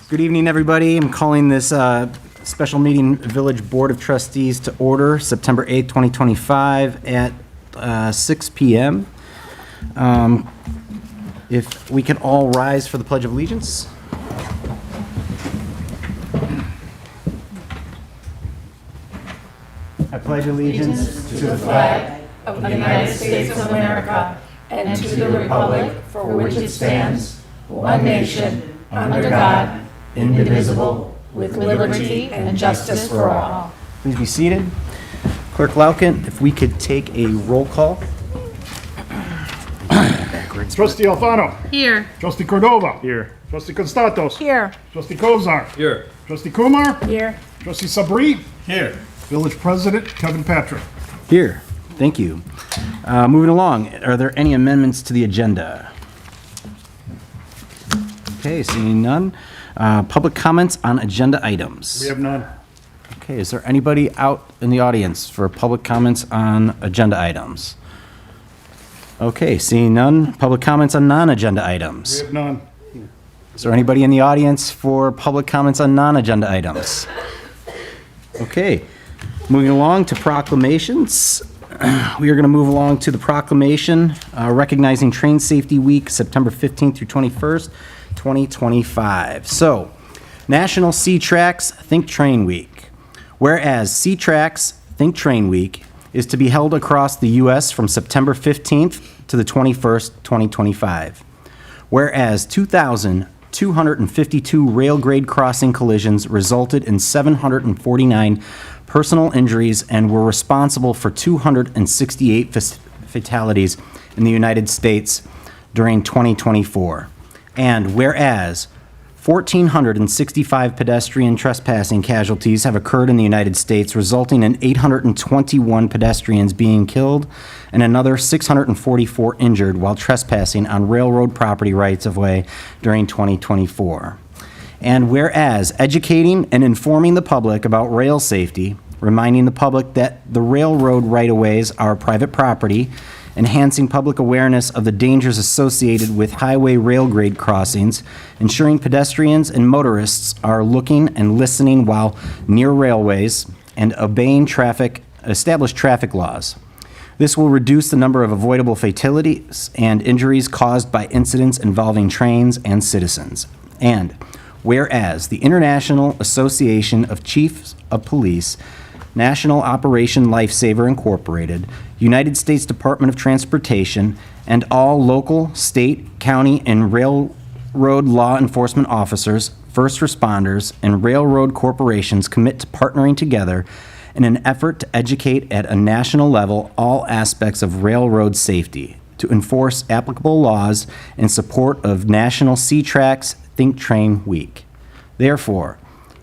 Good evening, everybody. I'm calling this special meeting Village Board of Trustees to order September 8th, 2025 at 6 p.m. If we can all rise for the Pledge of Allegiance. I pledge allegiance to the flag of the United States of America and to the republic for which it stands, one nation, under God, indivisible, with liberty and justice for all. Please be seated. Clerk Lauken, if we could take a roll call. Trustee Alfano. Here. Trustee Cordova. Here. Trustee Constantos. Here. Trustee Kozar. Here. Trustee Kumar. Here. Trustee Sabri. Here. Village President Kevin Patrick. Here. Thank you. Moving along, are there any amendments to the agenda? Okay, seeing none. Public comments on agenda items. We have none. Okay, is there anybody out in the audience for public comments on agenda items? Okay, seeing none. Public comments on non-agenda We items. have none. Is there anybody in the audience for public comments on non-agenda items? Okay, moving along to proclamations. We are going to move along to the proclamation recognizing Train Safety Week, September 15th through 21st, 2025. So, National C-Tracks Think Train Week. Whereas C-Tracks Think Train Week is to be held across the U.S. from September 15th to the 21st, 2025. Whereas 2,252 rail grade crossing collisions resulted in 749 personal injuries and were responsible for 268 fatalities in the United States during 2024. And whereas 1,465 pedestrian trespassing casualties have occurred in the United States, resulting in 821 pedestrians being killed and another 644 injured while trespassing on railroad property rights-of-way during 2024. And whereas educating and informing the public about rail safety, reminding the public that the railroad right-of-ways are private property, enhancing public awareness of the dangers associated with highway rail grade crossings, ensuring pedestrians and motorists are looking and listening while near railways, and obeying established traffic laws. This will reduce the number of avoidable fatalities and injuries caused by incidents involving trains and citizens. And whereas the International Association of Chiefs of Police, National Operation Lifesaver Incorporated, United States Department of Transportation, and all local, state, county, and railroad law enforcement officers, first responders, and railroad corporations commit to partnering together in an effort to educate at a national level all aspects of railroad safety, to enforce applicable laws in support of National C-Tracks Think Train Week. Therefore,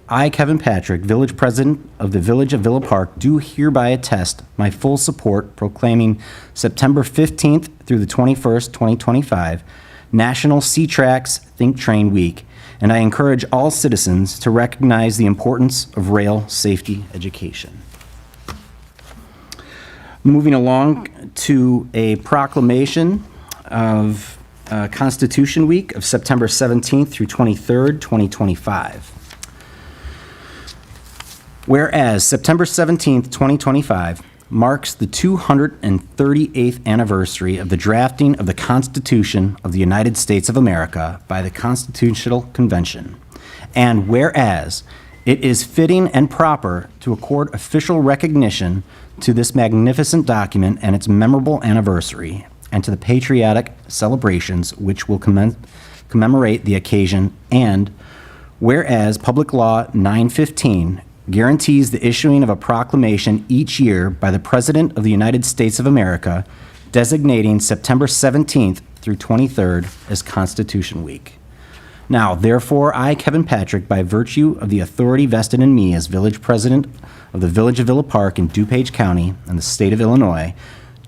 I, Kevin Patrick, Village President of the Village of Villa Park, do hereby attest my full support proclaiming September 15th through the 21st, 2025, National C-Tracks Think Train Week, and I encourage all citizens to recognize the importance of rail safety education. Moving along to a proclamation of Constitution Week of September 17th through 23rd, 2025. Whereas September 17th, 2025 marks the 238th anniversary of the drafting of the Constitution of the United States of America by the Constitutional Convention. And whereas it is fitting and proper to accord official recognition to this magnificent document and its memorable anniversary, and to the patriotic celebrations which will commemorate the occasion, and whereas Public Law 915 guarantees the issuing of a proclamation each year by the President of the United States of America, designating September 17th through 23rd as Constitution Week. Now, therefore, I, Kevin Patrick, by virtue of the authority vested in me as Village President of the Village of Villa Park in DuPage County and the state of Illinois,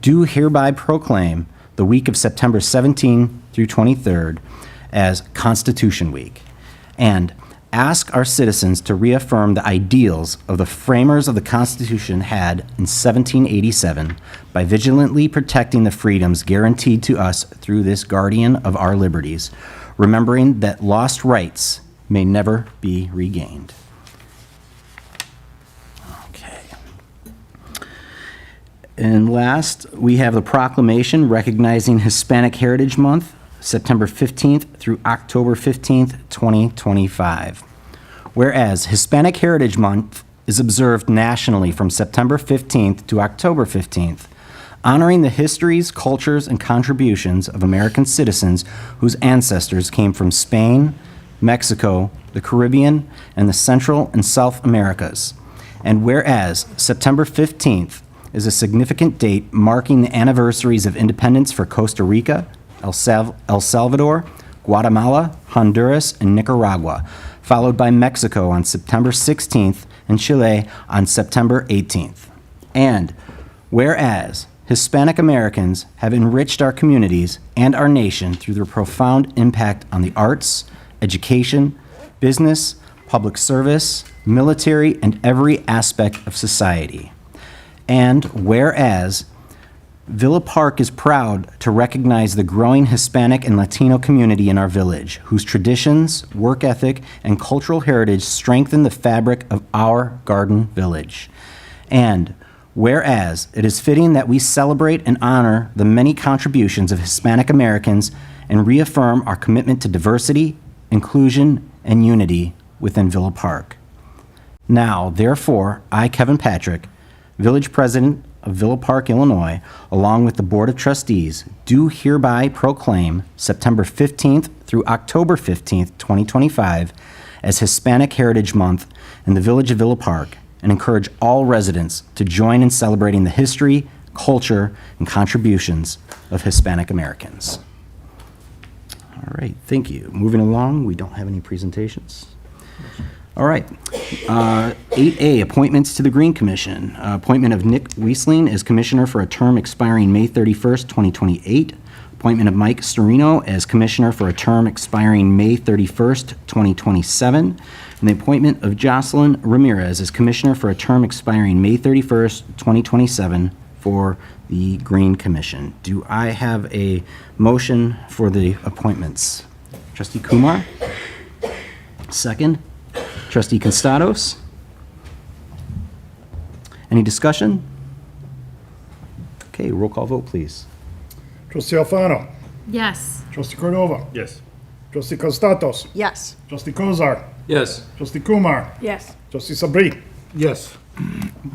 do hereby proclaim the week of September 17th through 23rd as Constitution Week, and ask our citizens to reaffirm the ideals of the framers of the Constitution had in 1787 by vigilantly protecting the freedoms guaranteed to us through this guardian of our liberties, remembering that lost rights may never be regained. Okay. And last, we have the proclamation recognizing Hispanic Heritage Month, September 15th through October 15th, 2025. Whereas Hispanic Heritage Month is observed nationally from September 15th to October 15th, honoring the histories, cultures, and contributions of American citizens whose ancestors came from Spain, Mexico, the Caribbean, and the Central and South Americas. And whereas September 15th is a significant date marking the anniversaries of independence for Costa Rica, El Salvador, Guatemala, Honduras, and Nicaragua, followed by Mexico on September 16th and Chile on September 18th. And whereas Hispanic Americans have enriched our communities and our nation through their profound impact on the arts, education, business, public service, military, and every aspect of society. And whereas Villa Park is proud to recognize the growing Hispanic and Latino community in our village, whose traditions, work ethic, and cultural heritage strengthen the fabric of our Garden Village. And whereas it is fitting that we celebrate and honor the many contributions of Hispanic Americans and reaffirm our commitment to diversity, inclusion, and unity within Villa Park. Now, therefore, I, Kevin Patrick, Village President of Villa Park, Illinois, along with the Board of Trustees, do hereby proclaim September 15th through October 15th, 2025, as Hispanic Heritage Month in the Village of Villa Park, and encourage all residents to join in celebrating the history, culture, and contributions of Hispanic Americans. All right, thank you. Moving along, we don't have any presentations. All right. 8A, appointments to the Green Commission. Appointment of Nick Weisling as Commissioner for a term expiring May 31st, 2028. Appointment of Mike Storino as Commissioner for a term expiring May 31st, 2027. And the appointment of Jocelyn Ramirez as Commissioner for a term expiring May 31st, 2027 for the Green Commission. Do I have a motion for the appointments? Trustee Kumar? Second? Trustee Constados? Any discussion? Okay, roll call vote, please. Trustee Alfano. Yes. Trustee Cordova. Yes. Trustee Constatos. Yes. Trustee Kozar. Yes. Trustee Kumar. Yes. Trustee Sabri. Yes.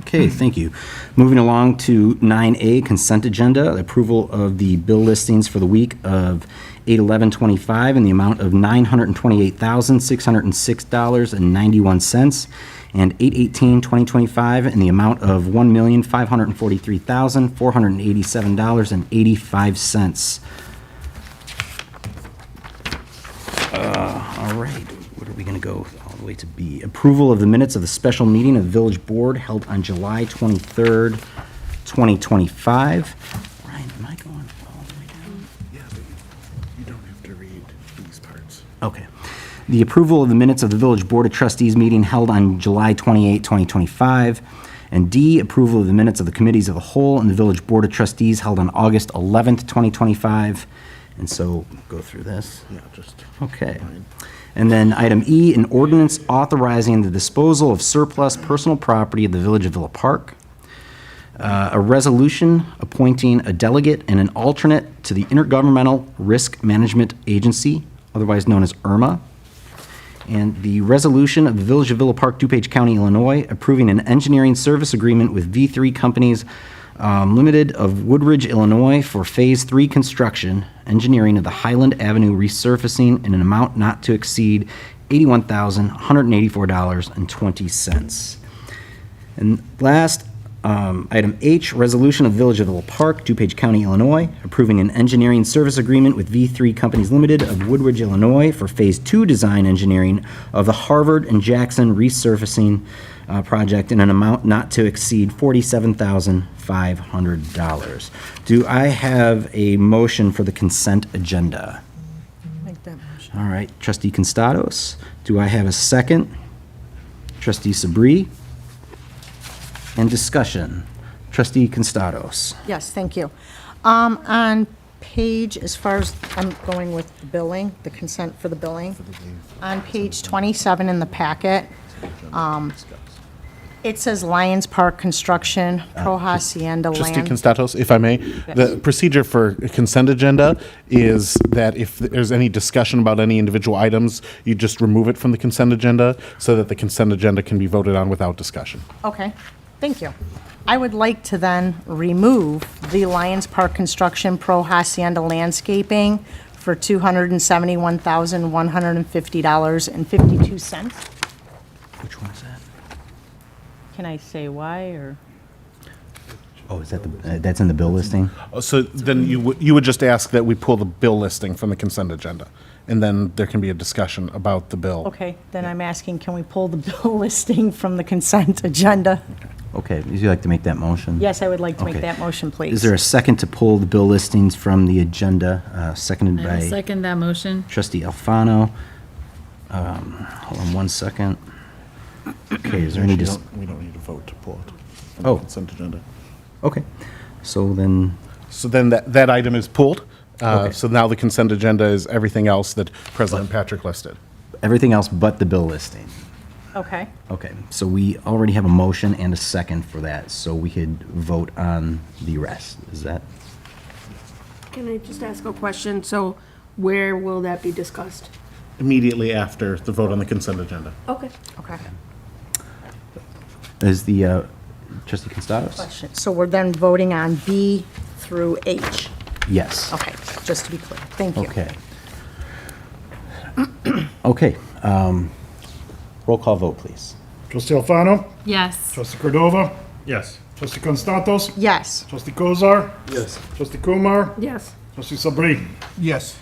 Okay, thank you. Moving along to 9A, consent agenda, approval of the bill listings for the week of 8/11/25 in the amount of $928,606.91, and 8/18/2025 in the amount of $1,543,487.85. All right, what are we going to go all the way to B? Approval of the minutes of the special meeting of the village board held on July 23rd, 2025. Ryan, am I going all the way down? Yeah, but you don't have to read these parts. Okay. The approval of the minutes of the Village Board of Trustees meeting held on July 28, 2025. And D, approval of the minutes of the committees of the whole and the Village Board of Trustees held on August 11th, 2025. And so, go through this. Yeah, just. Okay. And then item E, an ordinance authorizing the disposal of surplus personal property of the Village of Villa Park. A resolution appointing a delegate and an alternate to the Intergovernmental Risk Management Agency, otherwise known as IRMA. And the resolution of the Village of Villa Park, DuPage County, Illinois, approving an engineering service agreement with V3 Companies Limited of Woodridge, Illinois, for Phase 3 construction, engineering of the Highland Avenue resurfacing in an amount not to exceed $81,184.20. And last, item H, resolution of Village of Villa Park, DuPage County, Illinois, approving an engineering service agreement with V3 Companies Limited of Woodridge, Illinois, for Phase 2 design engineering of the Harvard and Jackson resurfacing project in an amount not to exceed $47,500. Do I have a motion for the consent agenda? Make that motion. All right, Trustee Constados. Do I have a second? Trustee Sabri? And discussion. Trustee Constados. Yes, thank you. On page, as far as, I'm going with the billing, the consent for the billing. On page 27 in the packet, it says Lions Park Construction, Pro Hacienda Trustee Land. Constatos, if I may, the procedure for a consent agenda is that if there's any discussion about any individual items, you just remove it from the consent agenda so that the consent agenda can be voted on without discussion. Okay, thank you. I would like to then remove the Lions Park Construction, Pro Hacienda Landscaping for $271,150.52. Which one is that? Can I say why, or? Oh, is that that's in the bill listing? So then you would just ask that we pull the bill listing from the consent agenda, and then there can be a discussion about the bill. Okay, then I'm asking, can we pull the bill listing from the consent agenda? Okay, would you like to make that motion? Yes, I would like to make Okay. that motion, please. Is there a second to pull the bill listings from the agenda, seconded I will by second that motion. trustee Alfano? Hold on one second. Okay, is there any, We don't need to vote to pull it from Oh. the consent agenda. okay, so then, So then that item is pulled. Okay. So now the consent agenda is everything else that President Patrick listed. everything else but the bill listing. Okay, Okay, so we already have a motion and a second for that, so we could vote on the rest. Is that? Can I just ask a question? So where will that be discussed? Immediately after the vote on the consent agenda. Okay. okay. Is the, trustee Constados? Question. So we're then voting on B through H. Yes. Okay, just to be clear. Thank you. Okay. Okay, roll call vote, please. Trustee Alfano. Yes. Trustee Cordova. Yes. Trustee Constatos. Yes. Trustee Kozar. Yes. Trustee Kumar. Yes. Trustee Sabri. Yes.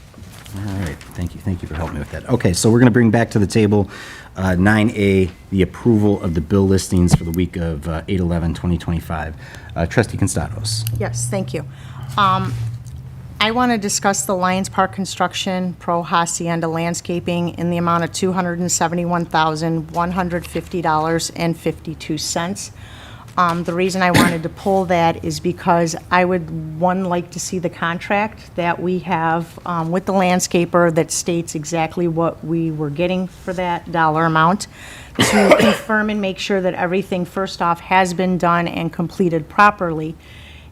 All right, thank you for helping me with that. Okay, so we're going to bring back to the table 9A, the approval of the bill listings for the week of 8/11/2025. Trustee Constados. Yes, thank you. I want to discuss the Lions Park Construction, Pro Hacienda Landscaping in the amount of $271,150.52. The reason I wanted to pull that is because I would, one, like to see the contract that we have with the landscaper that states exactly what we were getting for that dollar amount, to confirm and make sure that everything, first off, has been done and completed properly.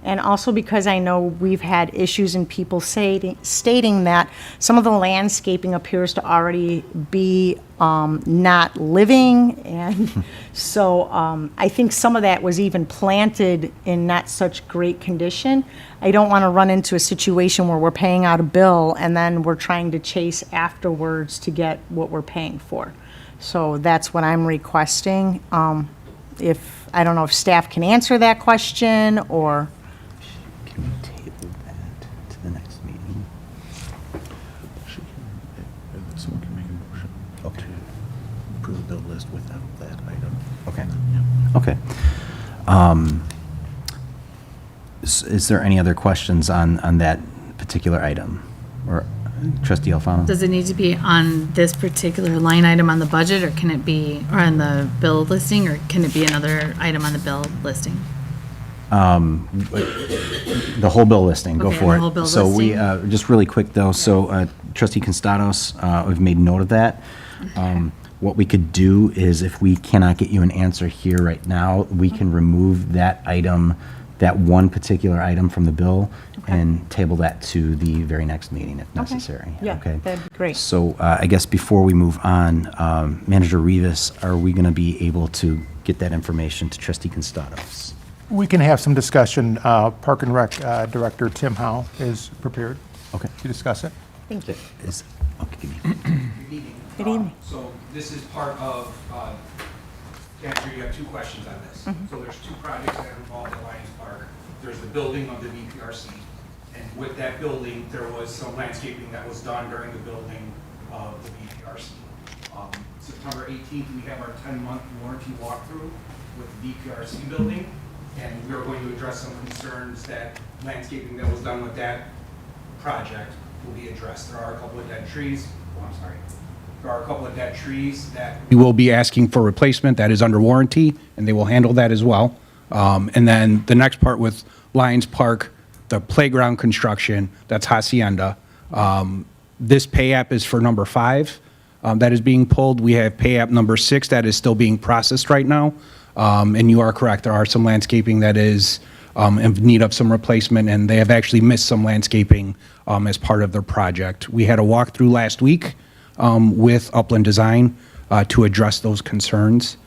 And also because I know we've had issues in people stating that some of the landscaping appears to already be not living. And so I think some of that was even planted in not such great condition. I don't want to run into a situation where we're paying out a bill and then we're trying to chase afterwards to get what we're paying for. So that's what I'm requesting. If, I don't know if staff can answer that question, or... Can we table that to the next meeting? Someone can make a motion to approve the bill list without that item. Okay. Okay. Is there any other questions on that particular item? Or trustee Alfano? Does it need to be on this particular line item on the budget, or can it be, or on the bill listing, or can it be another item on the bill listing? The whole bill listing, go Okay, for the it. whole bill So we, listing. just really quick though, so trustee Constados, we've made note of that. What we could do is if we cannot get you an answer here right now, we can remove that item, that one particular item from the bill and table that to the very next meeting if necessary. Yeah, Okay? that'd be great. So I guess before we move on, Manager Rivas, are we going to be able to get that information to trustee Constados? We can have some discussion. Park and Rec Director Tim Howe is prepared Okay. to discuss it. Thank you. Okay, give me. Good evening. So this is part of, to answer, you have two questions on this. So there's two projects that are involved at Lions Park. There's the building of the VPRC. And with that building, there was some landscaping that was done during the building of the VPRC. September 18th, we have our 10-month warranty walkthrough with the VPRC building. And we are going to address some concerns that landscaping that was done with that project will be addressed. There are a couple of dead trees. Oh, I'm sorry. There are a couple of dead trees that we will be asking for replacement. That is under warranty, and they will handle that as well. And then the next part with Lions Park, the playground construction, that's Hacienda. This pay app is for number 5 that is being pulled. We have pay app number 6 that is still being processed right now. And you are correct, there are some landscaping that is in need of some replacement, and they have actually missed some landscaping as part of their project. We had a walkthrough last week with Upland Design to address those concerns,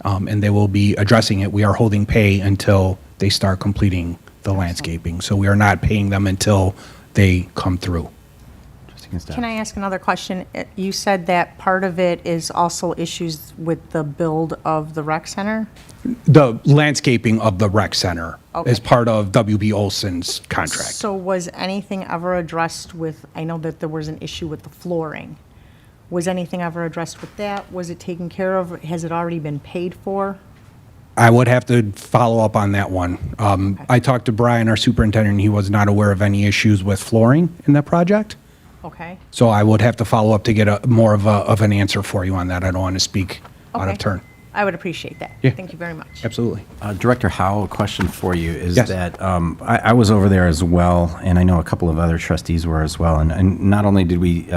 and they will be addressing it. We are holding pay until they start completing the landscaping, so we are not paying them until they come through. Can I ask another question? You said that part of it is also issues with the build of the rec center? The landscaping of the rec center Okay. is part of WB Olson's contract. So was anything ever addressed with, I know that there was an issue with the flooring. Was anything ever addressed with that? Was it taken care of? Has it already been paid for? I would have to follow up on that one. I talked to Brian, our superintendent, and he was not aware of any issues with flooring in that project. Okay. So I would have to follow up to get more of an answer for you on that. I don't want to speak out Okay. of turn. I would appreciate that. Yeah. Thank you very much. Absolutely. Director Howe, a question for you is Yes. that I was over there as well, and I know a couple of other trustees were as well. And not only did we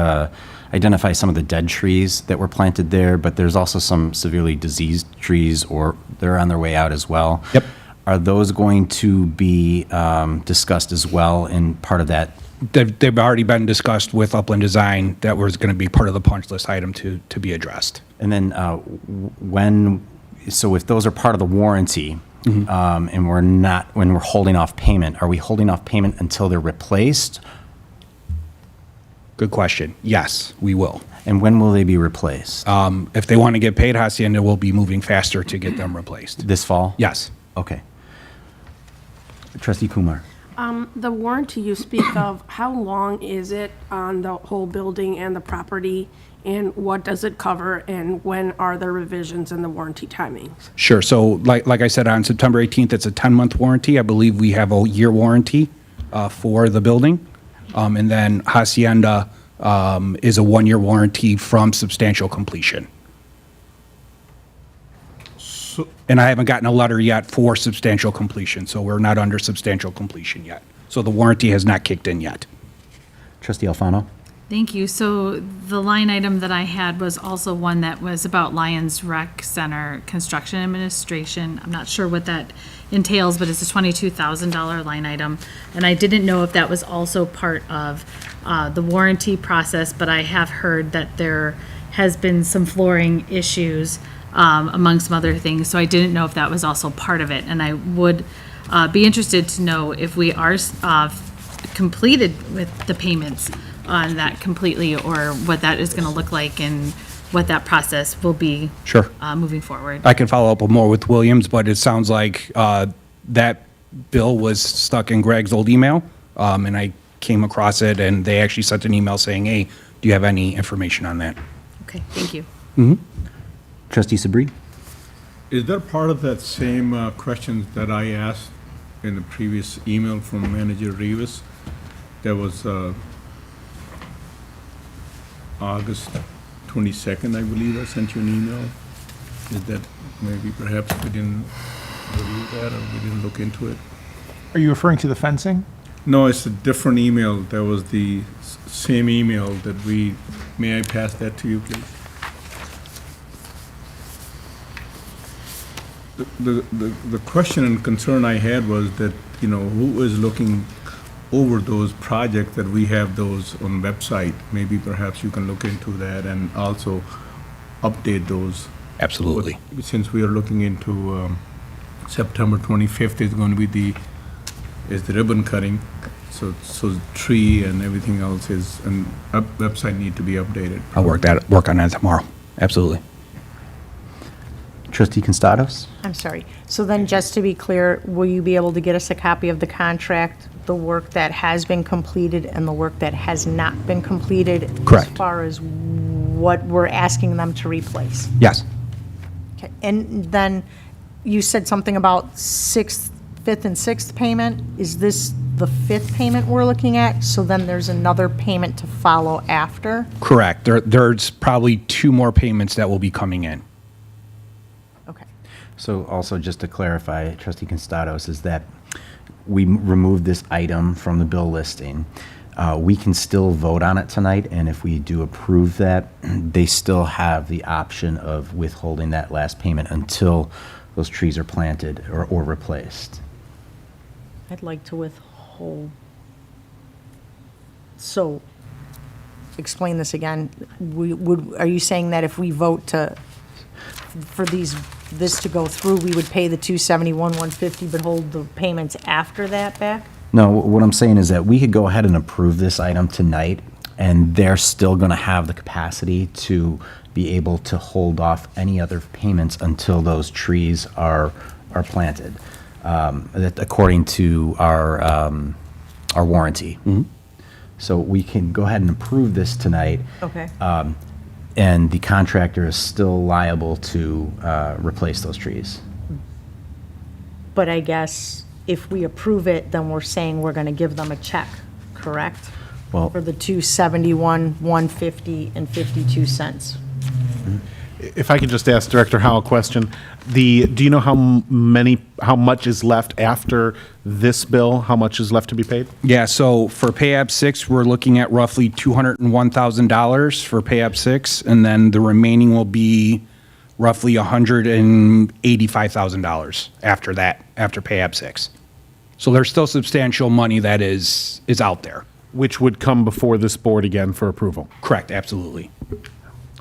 identify some of the dead trees that were planted there, but there's also some severely diseased trees, or they're on their way out as well. Yep. Are those going to be discussed as well in part of that? They've already been discussed with Upland Design. That was going to be part of the punch list item to be addressed. And then so if those are part of the warranty, and when we're holding off payment, are we holding off payment until they're replaced? Good question. Yes, we will. And when will they be replaced? If they want to get paid, Hacienda will be moving faster to get them replaced. This fall? Yes. Okay. Trustee Kumar? The warranty you speak of, how long is it on the whole building and the property? And what does it cover? And when are the revisions and the warranty timings? Sure. So like I said, on September 18th, it's a 10-month warranty. I believe we have a year warranty for the building. And then Hacienda is a 1-year warranty from substantial completion. And I haven't gotten a letter yet for substantial completion, so we're not under substantial completion yet. So the warranty has not kicked in yet. Trustee Alfano? Thank you. So the line item that I had was also one that was about Lions Rec Center Construction Administration. I'm not sure what that entails, but it's a $22,000 line item. And I didn't know if that was also part of the warranty process, but I have heard that there has been some flooring issues among some other things. So I didn't know if that was also part of it. And I would be interested to know if we are completed with the payments on that completely, or what that is going to look like and what that process will be. Sure. Moving forward. I can follow up more with Williams, but it sounds like that bill was stuck in Greg's old email, and I came across it, and they actually sent an email saying, hey, do you have any information on that? Okay, thank you. Trustee Sabri? Is that part of that same question that I asked in the previous email from Manager Rivas? There was August 22nd, I believe, I sent you an email. Is that maybe perhaps we didn't review that, or we didn't look into it? Are you referring to the fencing? No, it's a different email. That was the same email that may I pass that to you, please? The question and concern I had was that, who is looking over those projects that we have those on website? Maybe perhaps you can look into that and also update those. Absolutely. Since we are looking into September 25th is going to be the ribbon cutting, so tree and everything else and website need to be updated. I'll work on that tomorrow. Absolutely. Trustee Constados? I'm sorry. So then, just to be clear, will you be able to get us a copy of the contract, the work that has been completed and the work that has not been completed? Correct. As far as what we're asking them to replace? Yes. Okay. And then you said something about fifth and sixth payment. Is this the fifth payment we're looking at? So then there's another payment to follow after? Correct. There's probably 2 more payments that will be coming in. Okay. So also just to clarify, Trustee Constados, is that we removed this item from the bill listing. We can still vote on it tonight, and if we do approve that, they still have the option of withholding that last payment until those trees are planted or replaced. I'd like to withhold. So, explain this again. Are you saying that if we vote for this to go through, we would pay the 271, 150, but hold the payments after that back? No, what I'm saying is that we could go ahead and approve this item tonight, and they're still going to have the capacity to be able to hold off any other payments until those trees are planted, that according to our warranty. So we can go ahead and approve this tonight. Okay. And the contractor is still liable to replace those trees. But I guess if we approve it, then we're saying we're going to give them a check, correct? Well- For the 271, 150, and 52 cents. If I could just ask Director Howe a question, do you know how much is left after this bill? How much is left to be paid? Yeah, so for pay app 6, we're looking at roughly $201,000 for pay app 6, and then the remaining will be roughly $185,000 after that, after pay app 6. So there's still substantial money that is out there. Which would come before this board again for approval. Correct, absolutely.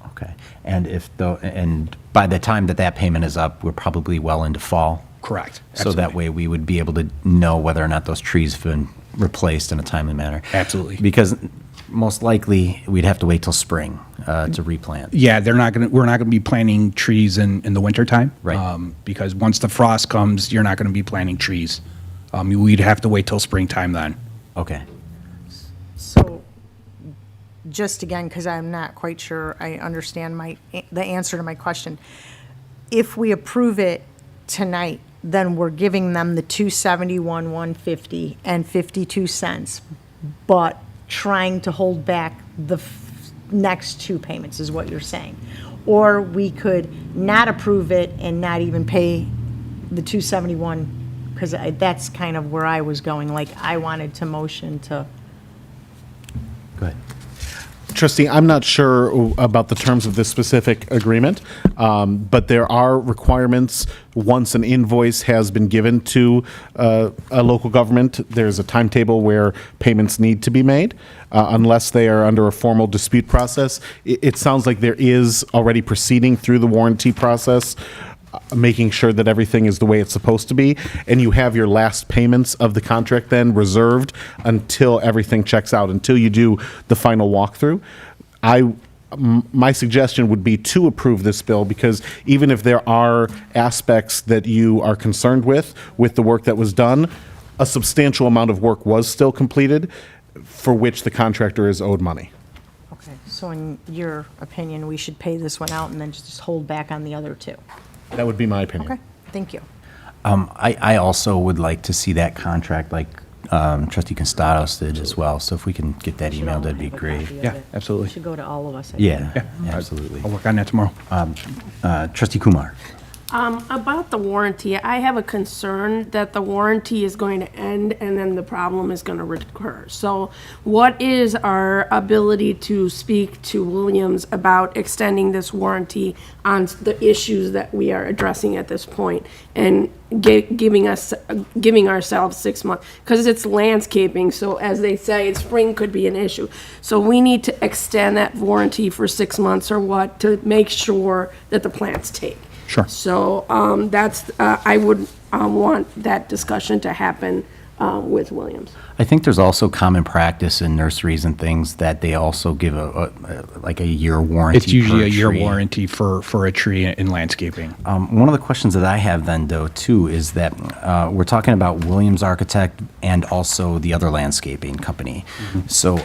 Okay. And by the time that payment is up, we're probably well into fall. Correct. So that absolutely. way we would be able to know whether or not those trees have been replaced in a timely manner. Absolutely. Because most likely, we'd have to wait till spring to replant. Yeah, we're not gonna be planting trees in the wintertime. Right. Because once the frost comes, you're not gonna be planting trees. We'd have to wait till springtime then. Okay. So, just again, because I'm not quite sure I understand the answer to my question. If we approve it tonight, then we're giving them the 271, 150, and 52 cents, but trying to hold back the next two payments, is what you're saying. Or we could not approve it and not even pay the 271, because that's kind of where I was going. Like, I wanted to motion to. Go ahead. Trustee, I'm not sure about the terms of this specific agreement, but there are requirements. Once an invoice has been given to a local government, there's a timetable where payments need to be made, unless they are under a formal dispute process. It sounds like there is already proceeding through the warranty process, making sure that everything is the way it's supposed to be, and you have your last payments of the contract then reserved until everything checks out, until you do the final walkthrough. My suggestion would be to approve this bill, because even if there are aspects that you are concerned with the work that was done, a substantial amount of work was still completed for which the contractor is owed money. Okay, so in your opinion, we should pay this one out and then just hold back on the other two? That would be my opinion. Okay, thank you. I also would like to see that contract like Trustee Constados did as well. So if we can get that Should email, all that'd be have a great. copy of Yeah, it. absolutely. Should go to all of us, I think. Yeah, absolutely. I'll work on that tomorrow. Trustee Kumar. About the warranty, I have a concern that the warranty is going to end and then the problem is going to recur. So what is our ability to speak to Williams about extending this warranty on the issues that we are addressing at this point and giving ourselves 6 months? Because it's landscaping, so as they say, spring could be an issue. So we need to extend that warranty for 6 months or what to make sure that the plants take. Sure. So I would want that discussion to happen with Williams. I think there's also common practice in nurseries and things that they also give a year warranty. It's usually per a year tree. warranty for a tree in landscaping. One of the questions that I have then, though, too, is that we're talking about Williams Architect and also the other landscaping company. So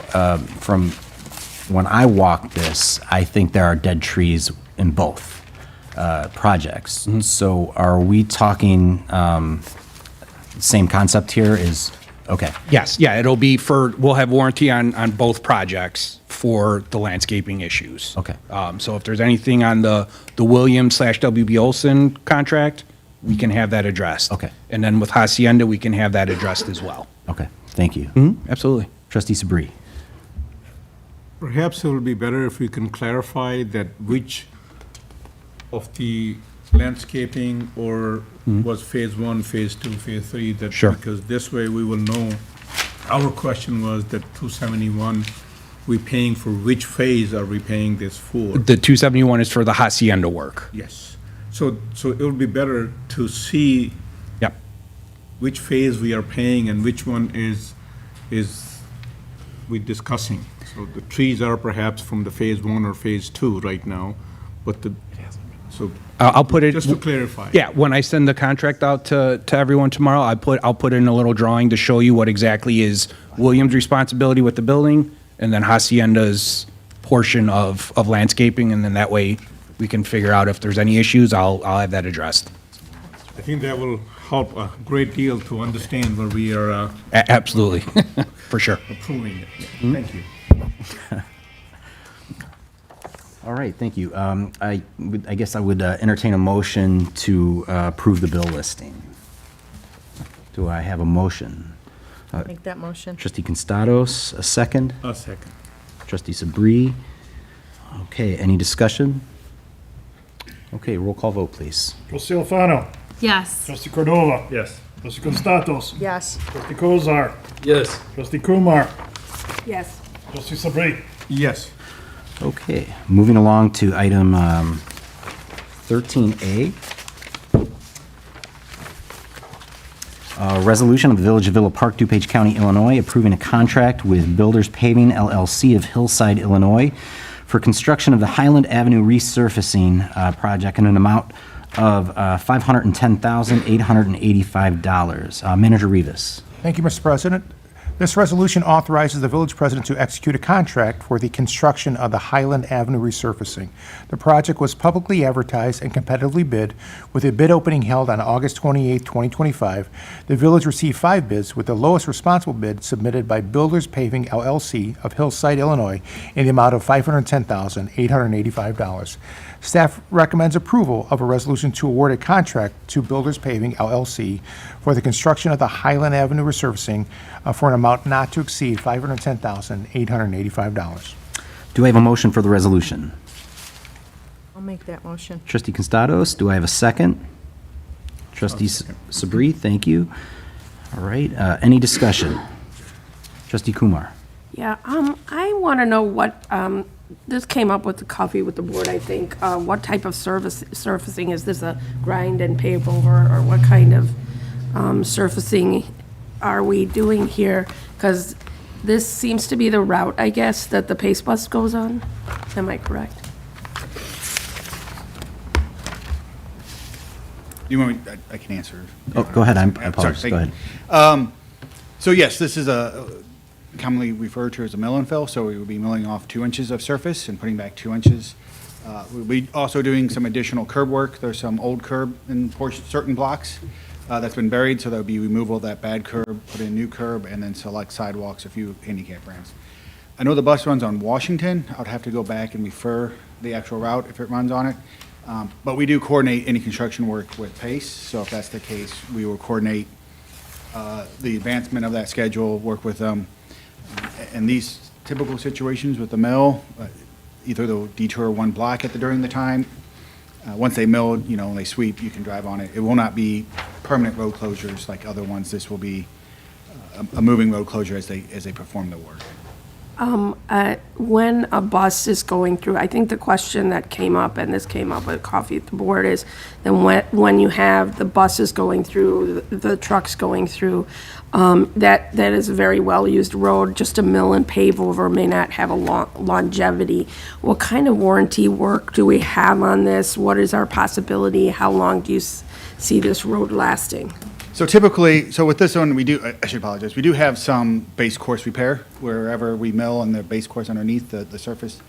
from when I walk this, I think there are dead trees in both projects. So are we talking same concept here is, okay. Yes, yeah, we'll have warranty on both projects for the landscaping issues. Okay. So if there's anything on the Williams/WB Olson contract, we can have that addressed. Okay. And then with Hacienda, we can have that addressed as well. Okay, thank you. Absolutely. Trustee Sabri. Perhaps it would be better if we can clarify that which of the landscaping or was phase 1, phase 2, phase 3, that. Sure. Because this way we will know. Our question was that 271, we paying for which phase are we paying this for? The 271 is for the Hacienda work. Yes. So it would be better to see Yep. which phase we are paying and which one is we discussing. So the trees are perhaps from the phase 1 or phase 2 right now, but so I'll put it. just to clarify. Yeah, when I send the contract out to everyone tomorrow, I'll put in a little drawing to show you what exactly is Williams' responsibility with the building, and then Hacienda's portion of landscaping, and then that way we can figure out if there's any issues, I'll have that addressed. I think that will help a great deal to understand where we are Absolutely, for sure. approving it. Thank you. All right, thank you. I guess I would entertain a motion to approve the bill listing. Do I have a motion? Make that motion. Trustee Constados, a second. A second. Trustee Sabri. Okay, any discussion? Okay, roll call vote, please. Trustee Alfano. Yes. Trustee Cordova. Yes. Trustee Constatos. Yes. Trustee Kozar. Yes. Trustee Kumar. Yes. Trustee Sabri. Yes. Okay, moving along to item 13A. Resolution of the Village of Villa Park, DuPage County, Illinois, approving a contract with Builders Paving LLC of Hillside, Illinois, for construction of the Highland Avenue resurfacing project in an amount of $510,885. Manager Rivas. Thank you, Mr. President. This resolution authorizes the village president to execute a contract for the construction of the Highland Avenue resurfacing. The project was publicly advertised and competitively bid, with a bid opening held on August 28, 2025. The village received 5 bids, with the lowest responsible bid submitted by Builders Paving LLC of Hillside, Illinois, in the amount of $510,885. Staff recommends approval of a resolution to award a contract to Builders Paving LLC for the construction of the Highland Avenue resurfacing for an amount not to exceed $510,885. Do I have a motion for the resolution? I'll make that motion. Trustee Constados, do I have a second? Trustee Sabri, thank you. All right, any discussion? Trustee Kumar. Yeah, I want to know what, this came up with the coffee with the board, I think. What type of surfacing? Is this a grind and pave over, or what kind of surfacing are we doing here? Because this seems to be the route, I guess, that the Pace Bus goes on. Am I correct? You want me, I can answer. Oh, go ahead, I Sorry, apologize, thank go you. ahead. So yes, this is commonly referred to as a mill and fill, so we will be milling off 2 inches of surface and putting back 2 inches. We'll be also doing some additional curb work. There's some old curb in certain blocks that's been buried, so there'll be removal of that bad curb, put in new curb, and then select sidewalks, a few handicap ramps. I know the bus runs on Washington. I would have to go back and refer the actual route if it runs on it. But we do coordinate any construction work with Pace, so if that's the case, we will coordinate the advancement of that schedule, work with them. In these typical situations with the mill, either they'll detour one block during the time. Once they mill, and they sweep, you can drive on it. It will not be permanent road closures like other ones. This will be a moving road closure as they perform the work. When a bus is going through, I think the question that came up, and this came up with coffee at the board, is then when you have the buses going through, the trucks going through, that is a very well-used road, just a mill and pave over may not have a longevity. What kind of warranty work do we have on this? What is our possibility? How long do you see this road lasting? So typically, with this one, I should apologize, we do have some base course repair. Wherever we mill and the base course underneath, the surface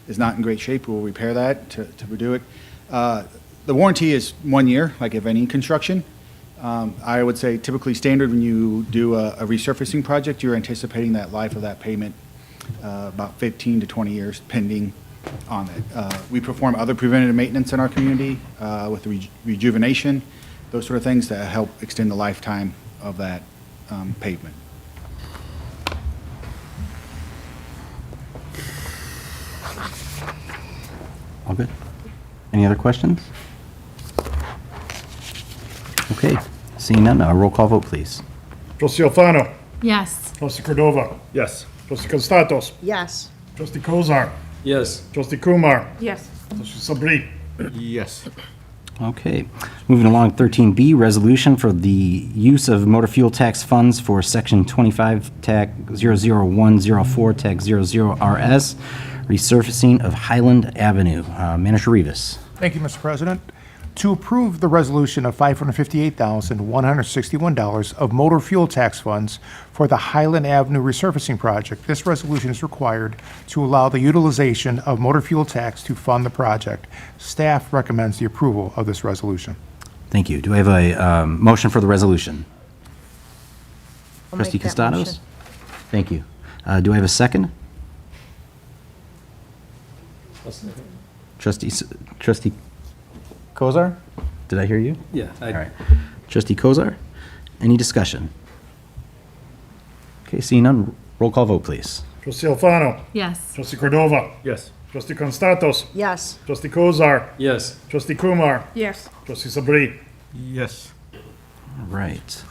is not in great shape, we'll repair that to redo it. The warranty is 1 year, like of any construction. I would say typically standard when you do a resurfacing project, you're anticipating that life of that pavement about 15 to 20 years, pending on it. We perform other preventative maintenance in our community with rejuvenation. those sort of things to help extend the lifetime of that pavement. All good? Any other questions? Okay, seeing none, roll call vote, please. Trustee Alfano. Yes. Trustee Cordova. Yes. Trustee Constatos. Yes. Trustee Kozar. Yes. Trustee Kumar. Yes. Trustee Sabri. Yes. Okay, moving along, 13B, resolution for the use of motor fuel tax funds for Section 25, TAC 00104, TAC 00RS, resurfacing of Highland Avenue. Manager Rivas. Thank you, Mr. President. To approve the resolution of $558,161 of motor fuel tax funds for the Highland Avenue resurfacing project, this resolution is required to allow the utilization of motor fuel tax to fund the project. Staff recommends the approval of this resolution. Thank you. Do I have a motion for the resolution? I'll make Trustee that Costados? motion. Thank you. Do I have a second? Trustee Kozar? Did I hear you? Yeah. All right. Trustee Kozar, any discussion? Okay, seeing none, roll call vote, please. Trustee Alfano. Yes. Trustee Cordova. Yes. Trustee Constatos. Yes. Trustee Kozar. Yes. Trustee Kumar. Yes. Trustee Sabri. Yes. All right.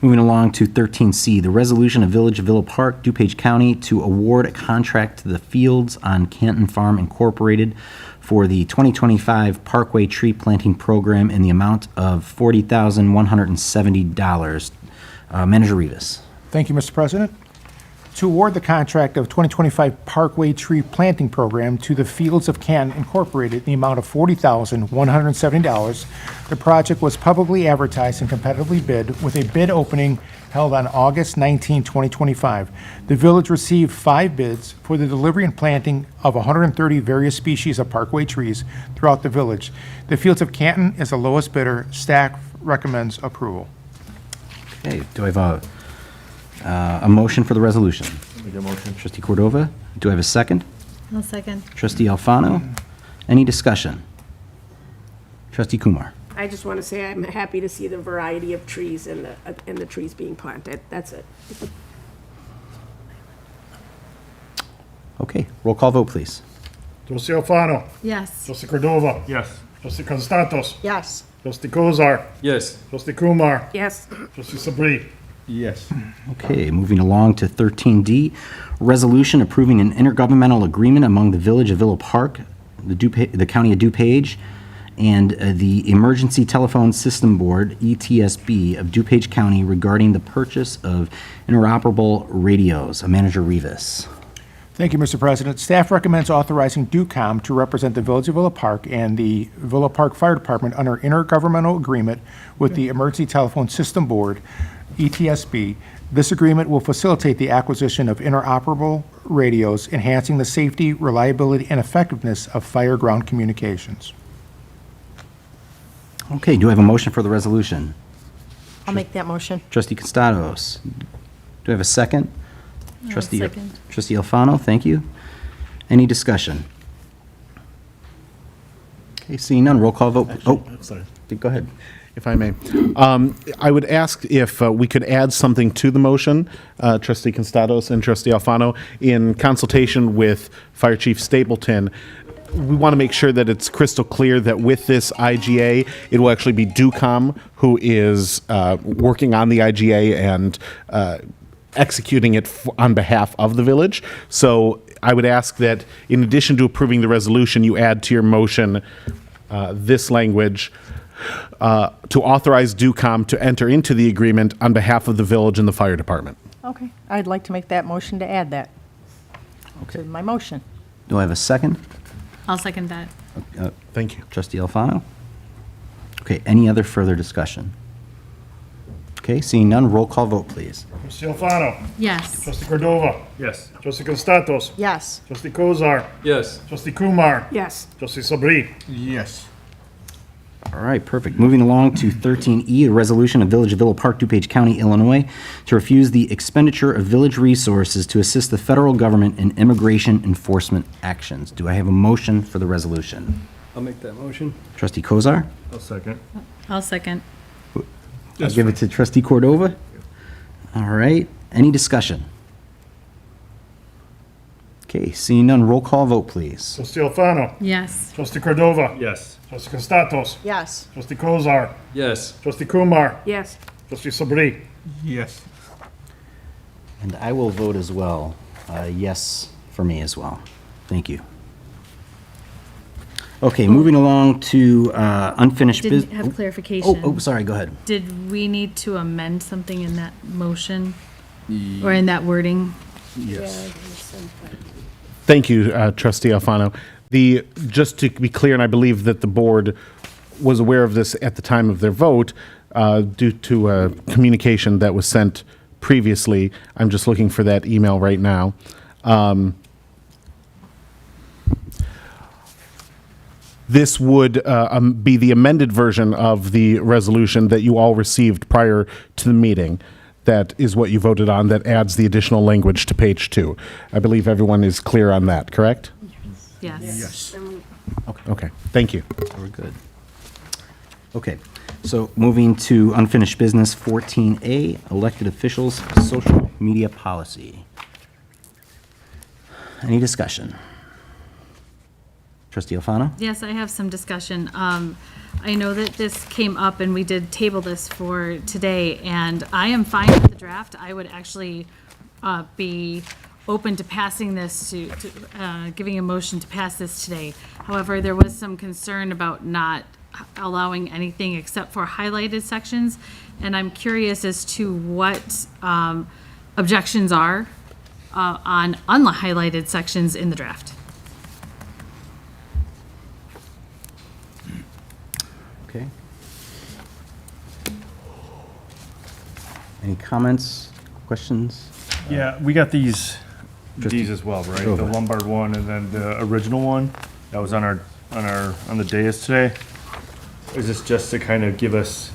Moving along to 13C, the resolution of Village of Villa Park, DuPage County, to award a contract to the Fields on Canton Farm Incorporated for the 2025 Parkway Tree Planting Program in the amount of $40,170. Manager Rivas. Thank you, Mr. President. To award the contract of 2025 Parkway Tree Planting Program to the Fields of Canton Incorporated in the amount of $40,170, the project was publicly advertised and competitively bid with a bid opening held on August 19, 2025. The village received 5 bids for the delivery and planting of 130 various species of parkway trees throughout the village. The Fields of Canton is the lowest bidder. Staff recommends approval. Okay, do I have a motion for the resolution? Make a motion. Trustee Cordova, do I have a second? I'll second. Trustee Alfano, any discussion? Trustee Kumar. I just want to say I'm happy to see the variety of trees and the trees being planted. That's it. Okay, roll call vote, please. Trustee Alfano. Yes. Trustee Cordova. Yes. Trustee Constatos. Yes. Trustee Kozar. Yes. Trustee Kumar. Yes. Trustee Sabri. Yes. Okay, moving along to 13D, resolution approving an intergovernmental agreement among the Village of Villa Park, the County of DuPage, and the Emergency Telephone System Board, ETSB, of DuPage County regarding the purchase of interoperable radios. Manager Rivas. Thank you, Mr. President. Staff recommends authorizing DUCOM to represent the Village of Villa Park and the Villa Park Fire Department under intergovernmental agreement with the Emergency Telephone System Board, ETSB. This agreement will facilitate the acquisition of interoperable radios, enhancing the safety, reliability, and effectiveness of fire-ground communications. Okay, do I have a motion for the resolution? I'll make that motion. Trustee Costados. Do I have a second? Trustee second. Trustee Alfano, thank you. Any discussion? Okay, seeing none, roll call vote. Oh, Sorry. go ahead. If I may. I would ask if we could add something to the motion, Trustee Constados and Trustee Alfano, in consultation with Fire Chief Stapleton. We want to make sure that it's crystal clear that with this IGA, it will actually be DUCOM who is working on the IGA and executing it on behalf of the village. So I would ask that in addition to approving the resolution, you add to your motion this language, to authorize DUCOM to enter into the agreement on behalf of the village and the fire department. Okay. I'd like to make that motion to add that to my motion. Do I have a second? I'll second that. Thank you. Trustee Alfano? Okay, any other further discussion? Okay, seeing none, roll call vote, please. Trustee Alfano. Yes. Trustee Cordova. Yes. Trustee Constatos. Yes. Trustee Kozar. Yes. Trustee Kumar. Yes. Trustee Sabri. Yes. All right, perfect. Moving along to 13E, a resolution of Village of Villa Park, DuPage County, Illinois, to refuse the expenditure of village resources to assist the federal government in immigration enforcement actions. Do I have a motion for the resolution? I'll make that motion. Trustee Kozar? I'll second. I'll second. I'll give it to trustee Cordova. All right, any discussion? Okay, seeing none, roll call vote, please. Trustee Alfano. Yes. Trustee Cordova. Yes. Trustee Constatos. Yes. Trustee Kozar. Yes. Trustee Kumar. Yes. Trustee Sabri. Yes. And I will vote as well. Yes for me as well. Thank you. Okay, moving along to unfinished business. Didn't have clarification. Oh, sorry, go ahead. Did we need to amend something in that motion? Or in that wording? Thank you, trustee Alfano. Just to be clear, and I believe that the board was aware of this at the time of their vote, due to a communication that was sent previously. I'm just looking for that email right now. This would be the amended version of the resolution that you all received prior to the meeting. That is what you voted on, that adds the additional language to page 2. I believe everyone is clear on that, correct? Yes. Okay, thank you. We're good. Okay, so moving to unfinished business, 14A, elected officials, social media policy. Any discussion? Trustee Alfano? Yes, I have some discussion. I know that this came up and we did table this for today, and I am fine with the draft. I would actually be open to passing this, giving a motion to pass this today. However, there was some concern about not allowing anything except for highlighted sections, and I'm curious as to what objections are on unhighlighted sections in the draft. Okay. Any comments, questions? Yeah, we got these These as well, right? Go The ahead. Lombard one and then the original one that was on the dais today. Is this just to kind of give us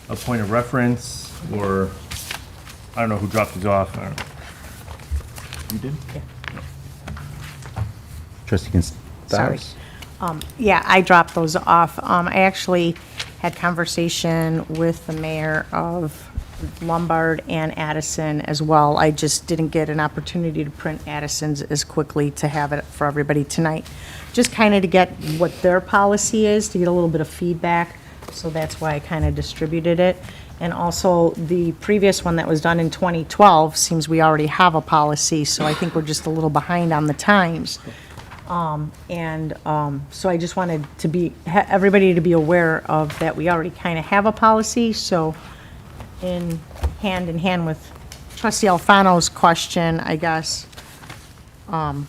a point of reference, or I don't know who dropped these off? I don't know. You did? Trustee Constance? Sorry. Yeah, I dropped those off. I actually had conversation with the mayor of Lombard and Addison as well. I just didn't get an opportunity to print Addison's as quickly to have it for everybody tonight. Just kind of to get what their policy is, to get a little bit of feedback. So that's why I kind of distributed it. And also, the previous one that was done in 2012, seems we already have a policy, so I think we're just a little behind on the times. So I just wanted to be, everybody to be aware of that we already kind of have a policy, so in hand with trustee Alfano's question, I guess, I'm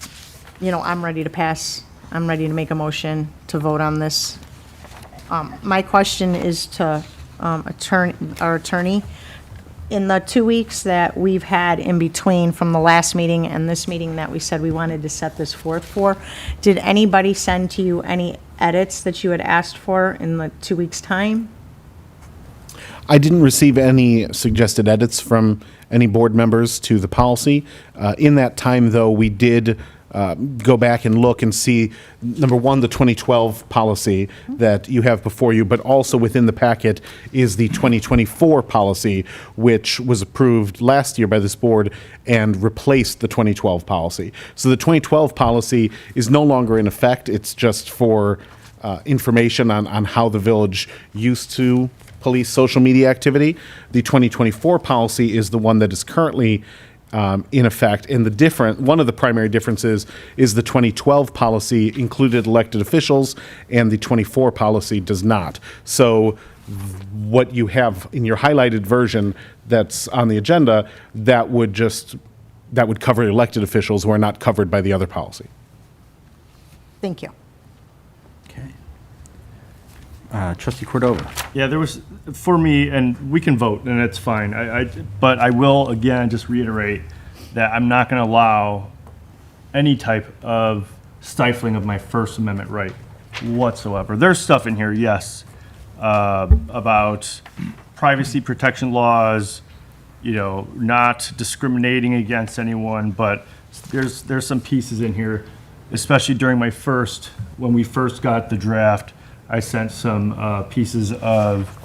ready to pass, I'm ready to make a motion to vote on this. My question is to our attorney. In the 2 weeks that we've had in between from the last meeting and this meeting that we said we wanted to set this forth for, did anybody send to you any edits that you had asked for in the 2 weeks' time? I didn't receive any suggested edits from any board members to the policy. In that time, though, we did go back and look and see, number one, the 2012 policy that you have before you, but also within the packet is the 2024 policy, which was approved last year by this board and replaced the 2012 policy. So the 2012 policy is no longer in effect. It's just for information on how the village used to police social media activity. The 2024 policy is the one that is currently in effect, and one of the primary differences is the 2012 policy included elected officials, and the 24 policy does not. So what you have in your highlighted version that's on the agenda, that would cover elected officials who are not covered by the other policy. Thank you. Okay. Trustee Cordova? Yeah, there was, for me, and we can vote, and it's fine. But I will, again, just reiterate that I'm not going to allow any type of stifling of my First Amendment right whatsoever. There's stuff in here, yes, about privacy protection laws, not discriminating against anyone, but there's some pieces in here, especially during when we first got the draft, I sent some pieces of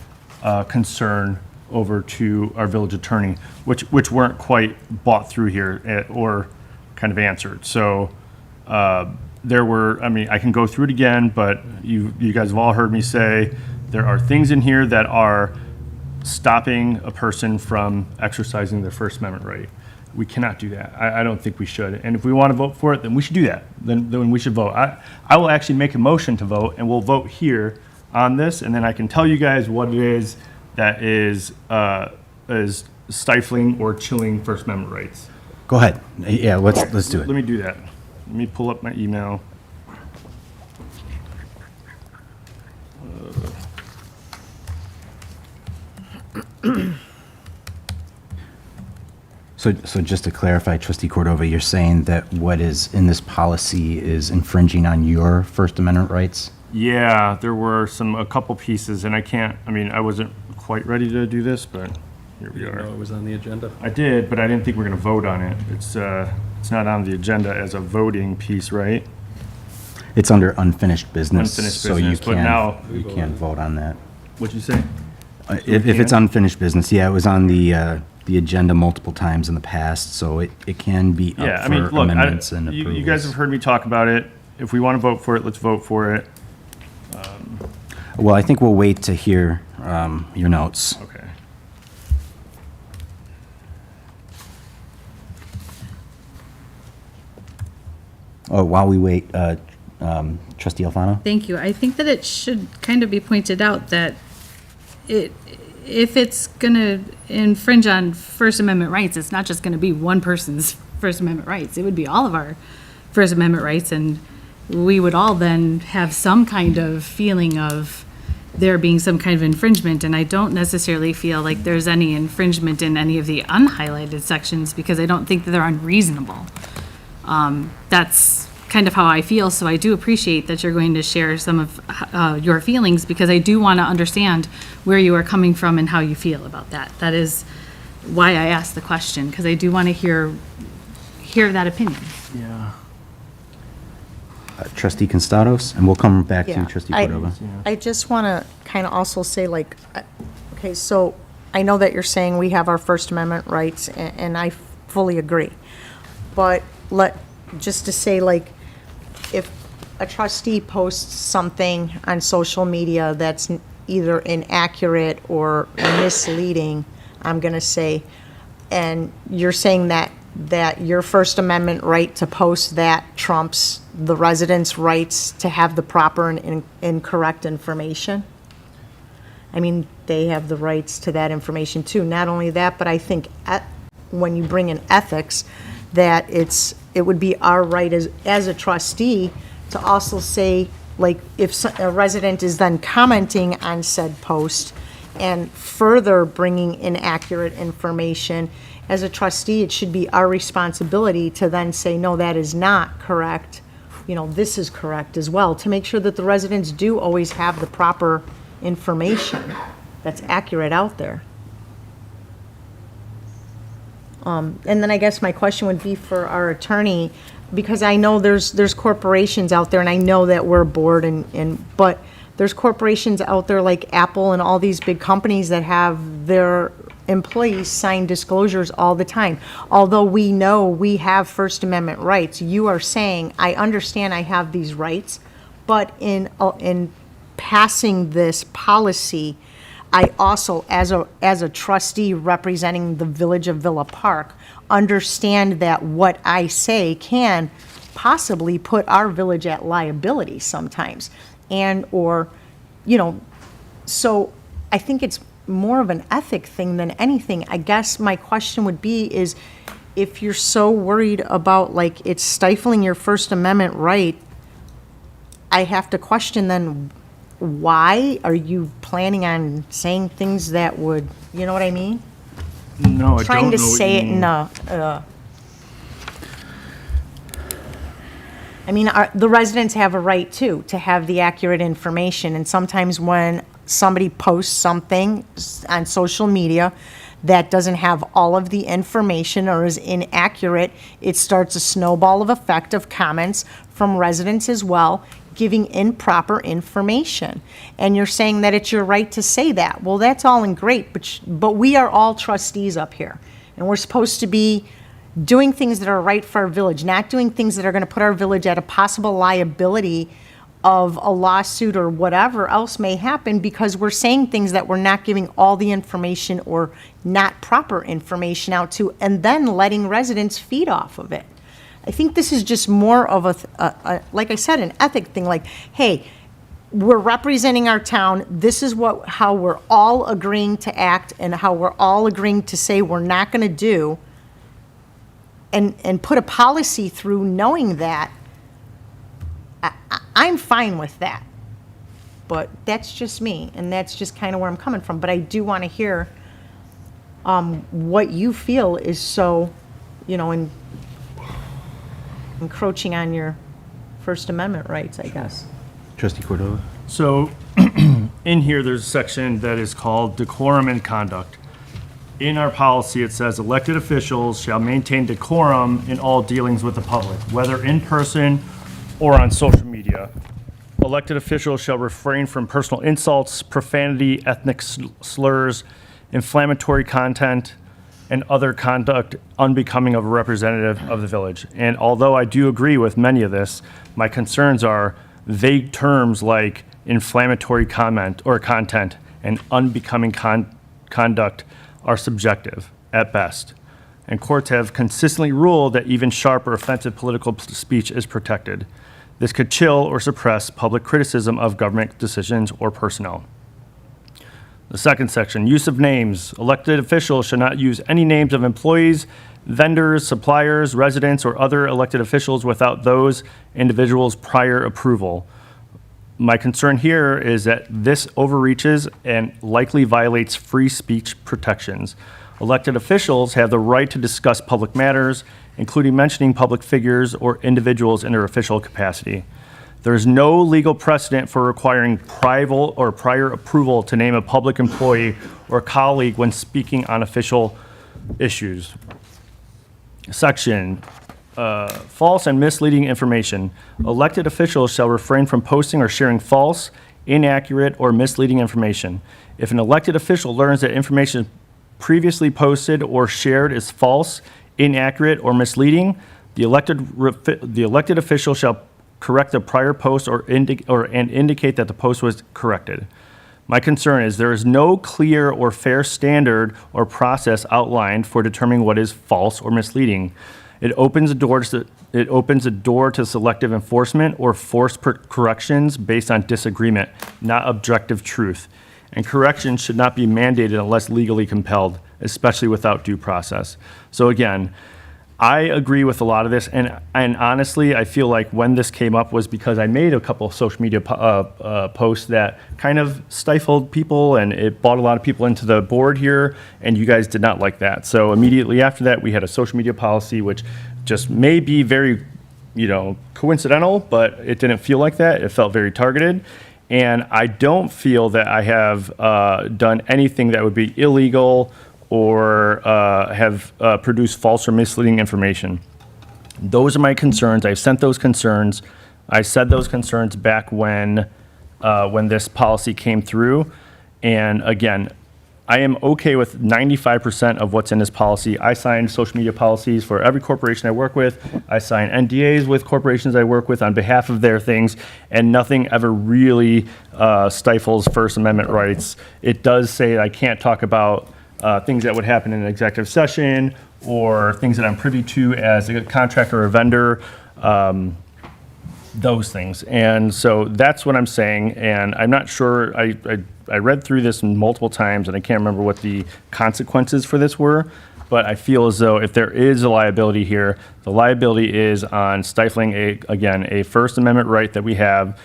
concern over to our village attorney, which weren't quite bought through here or kind of answered. So there were, I mean, I can go through it again, but you guys have all heard me say there are things in here that are stopping a person from exercising their First Amendment right. We cannot do that. I don't think we should. And if we want to vote for it, then we should do that. Then we should vote. I will actually make a motion to vote, and we'll vote here on this, and then I can tell you guys what it is that is stifling or chilling First Amendment rights. Go ahead. Yeah, let's do Let it. me do that. Let me pull up my email. So just to clarify, Trustee Cordova, you're saying that what is in this policy is infringing on your First Amendment rights? Yeah, there were a couple pieces, and I wasn't quite ready to do this, but here we are. it was on the agenda. I did, but I didn't think we were going to vote on it. It's not on the agenda as a voting piece, right? It's under unfinished business. Unfinished So you business, but now- can't vote on that. What'd you say? If it's unfinished business, yeah, it was on the agenda multiple times in the past, so it can be Yeah, up I mean, for look, amendments and you approvals. guys have heard me talk about it. If we want to vote for it, let's vote for it. Well, I think we'll wait to hear your notes. Okay. Oh, while we wait, Trustee Alfano? Thank you. I think that it should kind of be pointed out that if it's going to infringe on First Amendment rights, it's not just going to be one person's First Amendment rights. It would be all of our First Amendment rights, and we would all then have some kind of feeling of there being some kind of infringement, and I don't necessarily feel like there's any infringement in any of the unhighlighted sections because I don't think that they're unreasonable. That's kind of how I feel, so I do appreciate that you're going to share some of your feelings because I do want to understand where you are coming from and how you feel about that. That is why I asked the question, because I do want to hear that opinion. Yeah. Trustee Constados, and we'll come back to Yeah, Trustee I- Cordova. I just want to kind of also say, like, okay, so I know that you're saying we have our First Amendment rights, and I fully agree. But just to say, like, if a trustee posts something on social media that's either inaccurate or misleading, I'm going to say, and you're saying that your First Amendment right to post that trumps the residents' rights to have the proper and correct information? I mean, they have the rights to that information too. Not only that, but I think when you bring in ethics, that it would be our right as a trustee to also say, like, if a resident is then commenting on said post and further bringing inaccurate information, as a trustee, it should be our responsibility to then say, no, that is not correct. This is correct as well, to make sure that the residents do always have the proper information that's accurate out there. And then I guess my question would be for our attorney, because I know there's corporations out there, and I know that we're a board, but there's corporations out there like Apple and all these big companies that have their employees sign disclosures all the time. Although we know we have First Amendment rights, you are saying, I understand I have these rights, but in passing this policy, I also, as a trustee representing the village of Villa Park, understand that what I say can possibly put our village at liability sometimes. So I think it's more of an ethic thing than anything. I guess my question would be is, if you're so worried about, like, it's stifling your First Amendment right, I have to question then, why are you planning on saying things that would, you know what I mean? No, I don't Trying to know what say you it mean. in I mean, the residents have a right too, to have the accurate information, and sometimes when somebody posts something on social media that doesn't have all of the information or is inaccurate, it starts a snowball of effect of comments from residents as well, giving improper information. And you're saying that it's your right to say that. Well, that's all and great, but we are all trustees up here. And we're supposed to be doing things that are right for our village, not doing things that are going to put our village at a possible liability of a lawsuit or whatever else may happen because we're saying things that we're not giving all the information or not proper information out to, and then letting residents feed off of it. I think this is just more of like I said, an ethic thing, like, hey, we're representing our town, this is how we're all agreeing to act and how we're all agreeing to say we're not going to do, and put a policy through knowing that. I'm fine with that, but that's just me, and that's just kind of where I'm coming from. But I do want to hear what you feel is so, encroaching on your First Amendment rights, I guess. Trustee Cordova? So in here, there's a section that is called decorum and conduct. In our policy, it says elected officials shall maintain decorum in all dealings with the public, whether in person or on social media. Elected officials shall refrain from personal insults, profanity, ethnic slurs, inflammatory content, and other conduct unbecoming of a representative of the village. And although I do agree with many of this, my concerns are vague terms like inflammatory comment or content and unbecoming conduct are subjective at best. And courts have consistently ruled that even sharp or offensive political speech is protected. This could chill or suppress public criticism of government decisions or personnel. The second section, use of names. Elected officials should not use any names of employees, vendors, suppliers, residents, or other elected officials without those individuals' prior approval. My concern here is that this overreaches and likely violates free speech protections. Elected officials have the right to discuss public matters, including mentioning public figures or individuals in their official capacity. There is no legal precedent for requiring prior approval to name a public employee or colleague when speaking on official issues. Section, false and misleading information. Elected officials shall refrain from posting or sharing false, inaccurate, or misleading information. If an elected official learns that information previously posted or shared is false, inaccurate, or misleading, the elected official shall correct the prior post and indicate that the post was corrected. My concern is there is no clear or fair standard or process outlined for determining what is false or misleading. It opens a door to selective enforcement or forced corrections based on disagreement, not objective truth. And corrections should not be mandated unless legally compelled, especially without due process. So again, I agree with a lot of this, and honestly, I feel like when this came up was because I made a couple of social media posts that kind of stifled people, and it brought a lot of people into the board here, and you guys did not like that. So immediately after that, we had a social media policy, which just may be very, coincidental, but it didn't feel like that. It felt very targeted. And I don't feel that I have done anything that would be illegal or have produced false or misleading information. Those are my concerns. I've sent those concerns. I said those concerns back when this policy came through. And again, I am okay with 95% of what's in this policy. I sign social media policies for every corporation I work with. I sign NDAs with corporations I work with on behalf of their things, and nothing ever really stifles First Amendment rights. It does say I can't talk about things that would happen in an executive session or things that I'm privy to as a contractor or a vendor, those things. And so that's what I'm saying, and I'm not sure, I read through this multiple times, and I can't remember what the consequences for this were, but I feel as though if there is a liability here, the liability is on stifling, a First Amendment right that we have,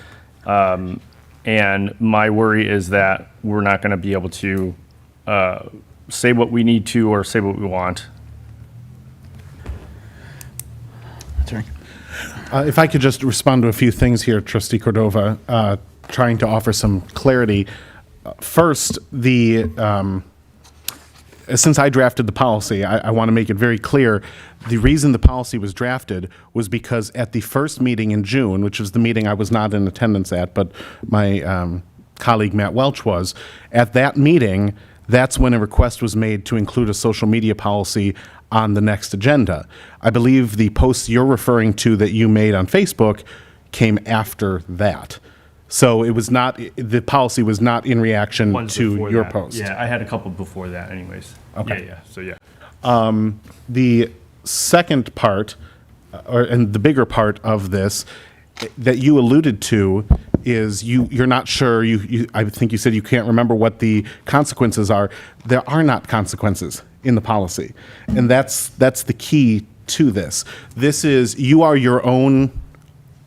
and my worry is that we're not going to be able to say what we need to or say what we want. If I could just respond to a few things here, Trustee Cordova, trying to offer some clarity. First, since I drafted the policy, I want to make it very clear, the reason the policy was drafted was because at the first meeting in June, which was the meeting I was not in attendance at, but my colleague Matt Welch was, at that meeting, that's when a request was made to include a social media policy on the next agenda. I believe the posts you're referring to that you made on Facebook came after that. So it was not, the policy was not in reaction Ones to before your that. post. Yeah, I had a couple before that anyways. Okay. Yeah, so yeah. The second part, and the bigger part of this that you alluded to is you're not sure, I think you said you can't remember what the consequences are. There are not consequences in the policy. And that's the key to this. This is, you are your own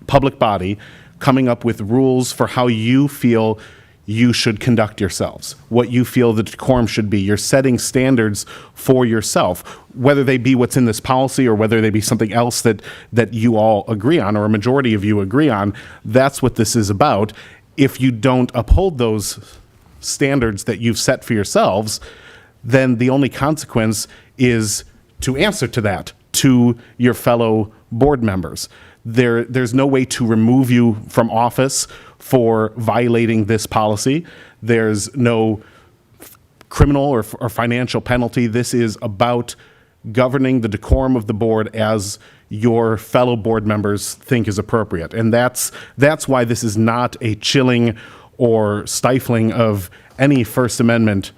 public body coming up with rules for how you feel you should conduct yourselves, what you feel the decorum should be. You're setting standards for yourself, whether they be what's in this policy or whether they be something else that you all agree on or a majority of you agree on. That's what this is about. If you don't uphold those standards that you've set for yourselves, then the only consequence is to answer to that, to your fellow board members. There's no way to remove you from office for violating this policy. There's no criminal or financial penalty. This is about governing the decorum of the board as your fellow board members think is appropriate. And that's why this is not a chilling or stifling of any First Amendment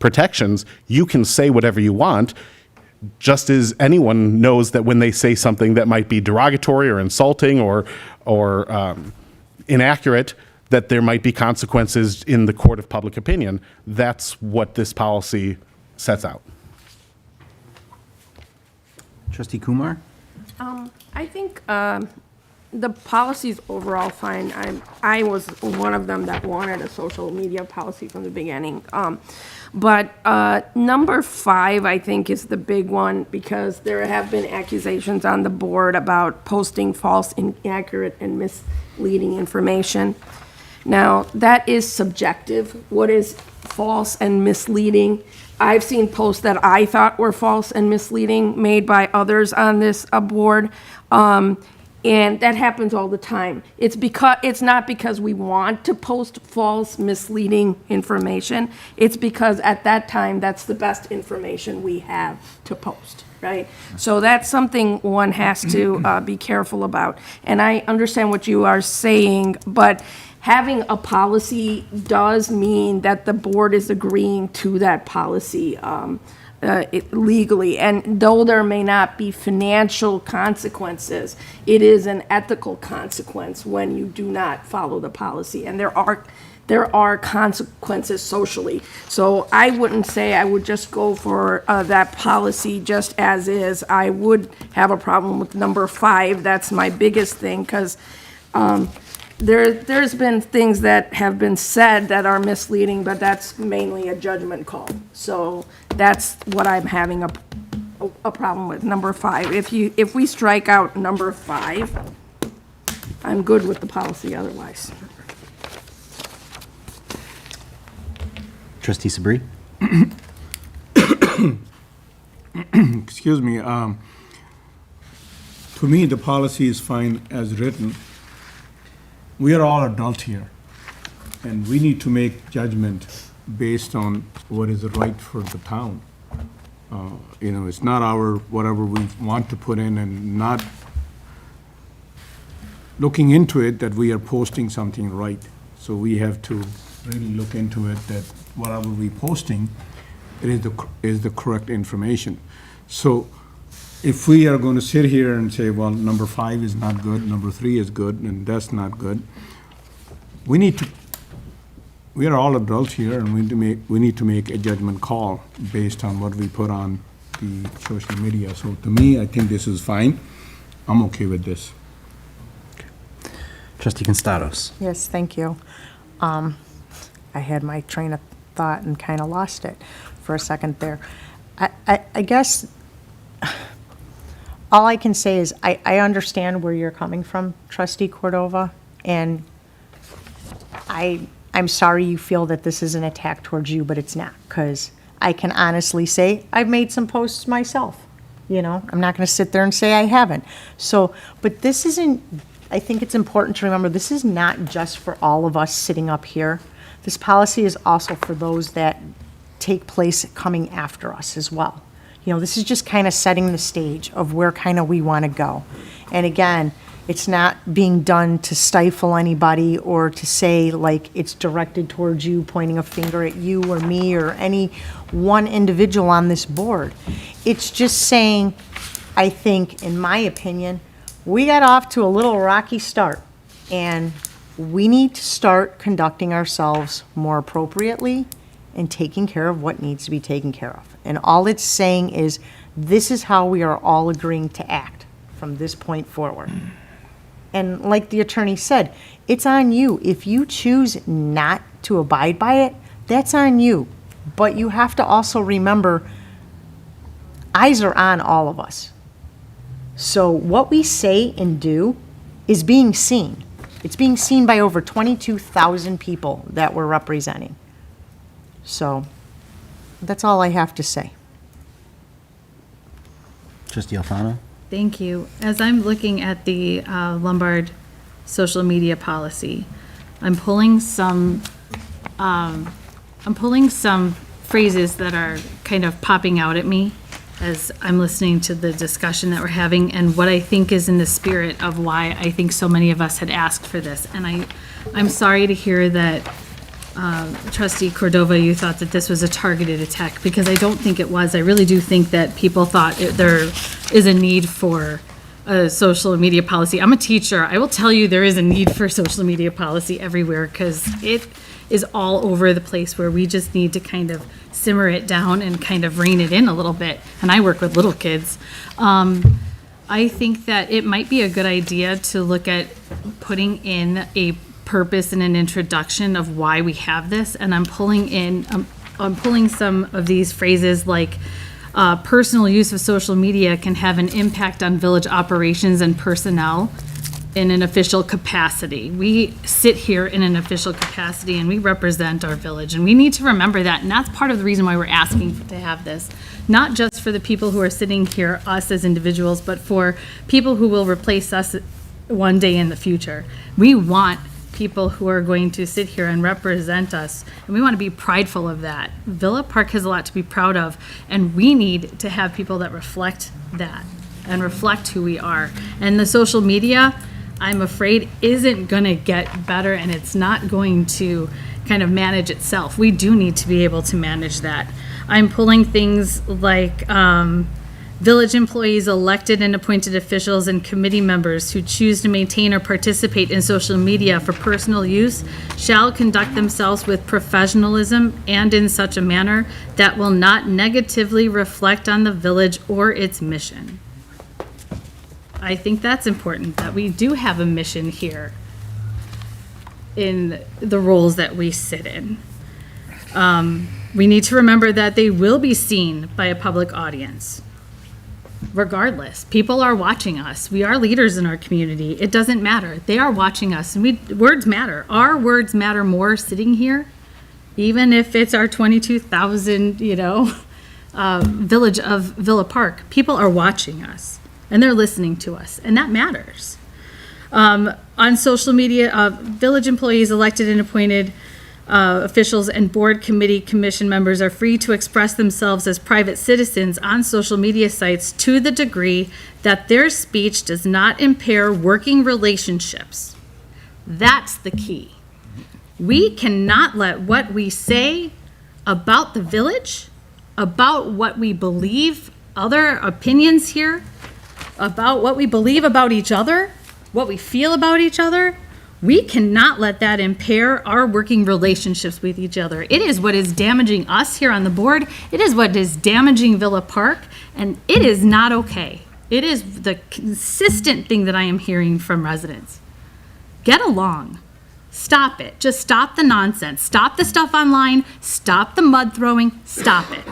protections. You can say whatever you want, just as anyone knows that when they say something that might be derogatory or insulting or inaccurate, that there might be consequences in the court of public opinion. That's what this policy sets out. Trustee Kumar? I think the policy's overall fine. I was one of them that wanted a social media policy from the beginning. But number 5, I think, is the big one because there have been accusations on the board about posting false, inaccurate, and misleading information. Now, that is subjective. What is false and misleading? I've seen posts that I thought were false and misleading made by others on this board. And that happens all the time. It's not because we want to post false, misleading information. It's because at that time, that's the best information we have to post, right? So that's something one has to be careful about. And I understand what you are saying, but having a policy does mean that the board is agreeing to that policy legally. And though there may not be financial consequences, it is an ethical consequence when you do not follow the policy. And there are consequences socially. So I wouldn't say I would just go for that policy just as is. I would have a problem with number 5. That's my biggest thing because there's been things that have been said that are misleading, but that's mainly a judgment call. So that's what I'm having a problem with, number 5. If we strike out number 5, I'm good with the policy otherwise. Trustee Sabri? Excuse me, to me, the policy is fine as written. We are all adults here, and we need to make judgment based on what is right for the town. It's not our, whatever we want to put in and not looking into it that we are posting something right. So we have to really look into it that whatever we posting, it is the correct information. So if we are going to sit here and say, well, number 5 is not good, number 3 is good, and that's not good, we are all adults here, and we need to make a judgment call based on what we put on the social media. So to me, I think this is fine. I'm okay with this. Trustee Constados? Yes, thank you. I had my train of thought and kind of lost it for a second there. I guess all I can say is I understand where you're coming from, Trustee Cordova, and I'm sorry you feel that this is an attack towards you, but it's not, because I can honestly say I've made some posts myself. You know, I'm not going to sit there and say I haven't. So, but this isn't, I think it's important to remember, this is not just for all of us sitting up here. This policy is also for those that take place coming after us as well. You know, this is just kind of setting the stage of where kind of we want to go. And again, it's not being done to stifle anybody or to say like it's directed towards you, pointing a finger at you or me or any one individual on this board. It's just saying, I think, in my opinion, we got off to a little rocky start, and we need to start conducting ourselves more appropriately and taking care of what needs to be taken care of. And all it's saying is, this is how we are all agreeing to act from this point forward. And like the attorney said, it's on you. If you choose not to abide by it, that's on you. But you have to also remember, eyes are on all of us. So what we say and do is being seen. It's being seen by over 22,000 people that we're representing. So that's all I have to say. Trustee Alfano? Thank you. As I'm looking at the Lombard social media policy, I'm pulling some phrases that are kind of popping out at me as I'm listening to the discussion that we're having, and what I think is in the spirit of why I think so many of us had asked for this. And I'm sorry to hear that, Trustee Cordova, you thought that this was a targeted attack, because I don't think it was. I really do think that people thought there is a need for a social media policy. I'm a teacher. I will tell you there is a need for social media policy everywhere, because it is all over the place, where we just need to kind of simmer it down and kind of rein it in a little bit. And I work with little kids. I think that it might be a good idea to look at putting in a purpose and an introduction of why we have this. And I'm pulling some of these phrases like, personal use of social media can have an impact on village operations and personnel in an official capacity. We sit here in an official capacity and we represent our village, and we need to remember that. And that's part of the reason why we're asking to have this, not just for the people who are sitting here, us as individuals, but for people who will replace us one day in the future. We want people who are going to sit here and represent us, and we want to be prideful of that. Villa Park has a lot to be proud of, and we need to have people that reflect that and reflect who we are. And the social media, I'm afraid, isn't going to get better, and it's not going to kind of manage itself. We do need to be able to manage that. I'm pulling things like village employees, elected and appointed officials, and committee members who choose to maintain or participate in social media for personal use shall conduct themselves with professionalism and in such a manner that will not negatively reflect on the village or its mission. I think that's important, that we do have a mission here in the roles that we sit in. We need to remember that they will be seen by a public audience. Regardless, people are watching us. We are leaders in our community. It doesn't matter. They are watching us, and words matter. Our words matter more sitting here, even if it's our 22,000, village of Villa Park. People are watching us, and they're listening to us, and that matters. On social media, village employees, elected and appointed officials, and board, committee, commission members are free to express themselves as private citizens on social media sites to the degree that their speech does not impair working relationships. That's the key. We cannot let what we say about the village, about what we believe, other opinions here, about what we believe about each other, what we feel about each other, we cannot let that impair our working relationships with each other. It is what is damaging us here on the board. It is what is damaging Villa Park, and it is not okay. It is the consistent thing that I am hearing from residents. Get along. Stop it. Just stop the nonsense. Stop the stuff online. Stop the mud throwing. Stop it.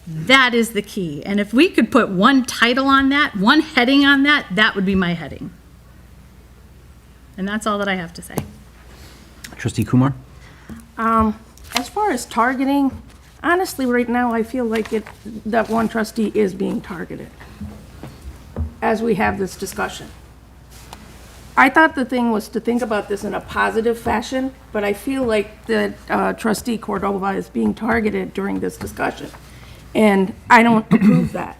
That is the key. And if we could put one title on that, one heading on that, that would be my heading. And that's all that I have to say. Trustee Kumar? As far as targeting, honestly, right now, I feel like that one trustee is being targeted as we have this discussion. I thought the thing was to think about this in a positive fashion, but I feel like that trustee Cordova is being targeted during this discussion. And I don't approve that.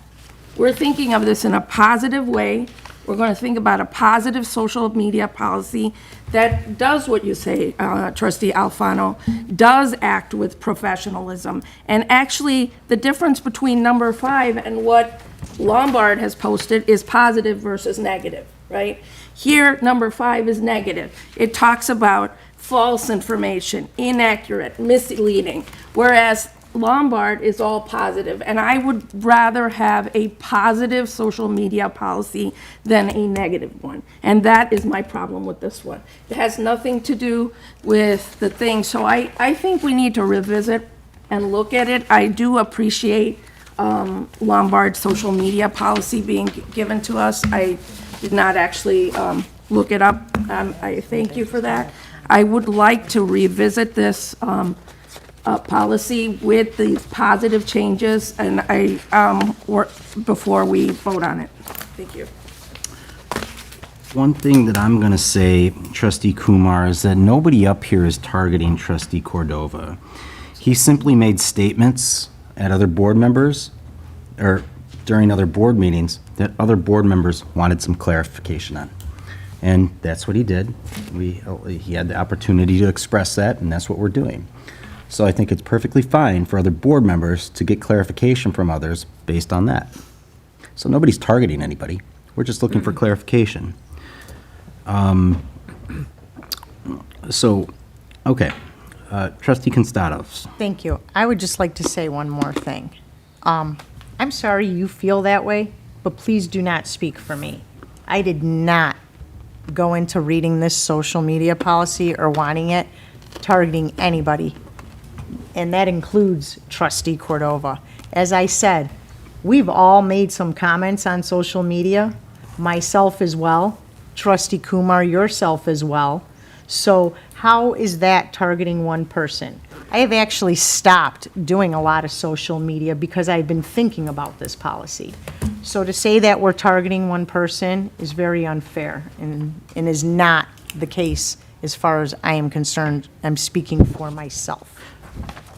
We're thinking of this in a positive way. We're going to think about a positive social media policy that does what you say, trustee Alfano, does act with professionalism. And actually, the difference between number 5 and what Lombard has posted is positive versus negative, right? Here, number 5 is negative. It talks about false information, inaccurate, misleading, whereas Lombard is all positive. And I would rather have a positive social media policy than a negative one. And that is my problem with this one. It has nothing to do with the thing. So I think we need to revisit and look at it. I do appreciate Lombard's social media policy being given to us. I did not actually look it up. I thank you for that. I would like to revisit this policy with these positive changes, and before we vote on it. Thank you. One thing that I'm going to say, Trustee Kumar, is that nobody up here is targeting Trustee Cordova. He simply made statements at other board members, or during other board meetings, that other board members wanted some clarification on. And that's what he did. He had the opportunity to express that, and that's what we're doing. So I think it's perfectly fine for other board members to get clarification from others based on that. So nobody's targeting anybody. We're just looking for clarification. Okay. Trustee Constados. Thank you. I would just like to say one more thing. I'm sorry you feel that way, but please do not speak for me. I did not go into reading this social media policy or wanting it, targeting anybody. And that includes Trustee Cordova. As I said, we've all made some comments on social media, myself as well, Trustee Kumar, yourself as well. So how is that targeting one person? I have actually stopped doing a lot of social media because I've been thinking about this policy. So to say that we're targeting one person is very unfair and is not the case as far as I am concerned. I'm speaking for myself.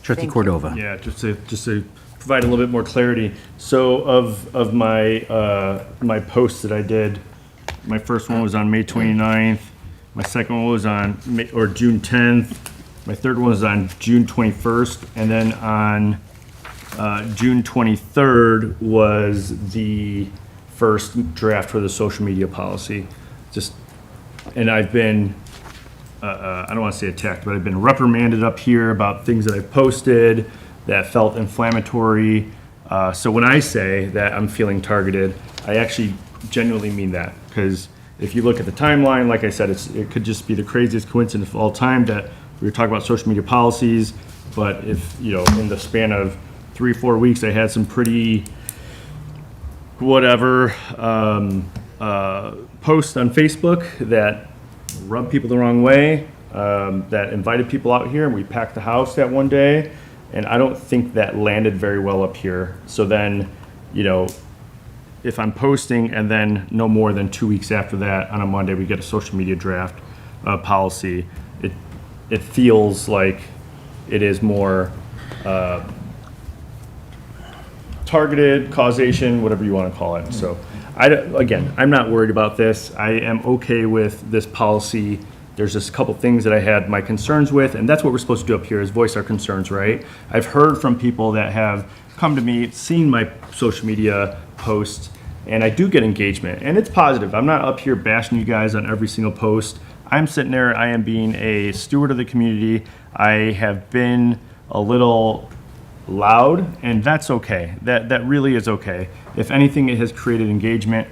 Trustee Thank you. Cordova. Yeah, just to provide a little bit more clarity. So of my my posts that I did, my first one was on May 29th. My second one was on June 10th. My third one was on June 21st, and then on June 23rd was the first draft for the social media policy. And I've been, I don't want to say attacked, but I've been reprimanded up here about things that I've posted that felt inflammatory. So when I say that I'm feeling targeted, I actually genuinely mean that, because if you look at the timeline, like I said, it could just be the craziest coincidence of all time that we were talking about social media policies. But if, in the span of 3 or 4 weeks, I had some pretty posts on Facebook that rubbed people the wrong way, that invited people out here, and we packed the house that one day. And I don't think that landed very well up here. So then, if I'm posting and then no more than 2 weeks after that, on a Monday, we get a social media draft policy, it feels like it is more targeted, causation, whatever you want to call it. So, again, I'm not worried about this. I am okay with this policy. There's just a couple things that I had my concerns with, and that's what we're supposed to do up here, is voice our concerns, right? I've heard from people that have come to me, seen my social media posts, and I do get engagement, and it's positive. I'm not up here bashing you guys on every single post. I'm sitting there, I am being a steward of the community. I have been a little loud, and that's okay. That really is okay. If anything, it has created engagement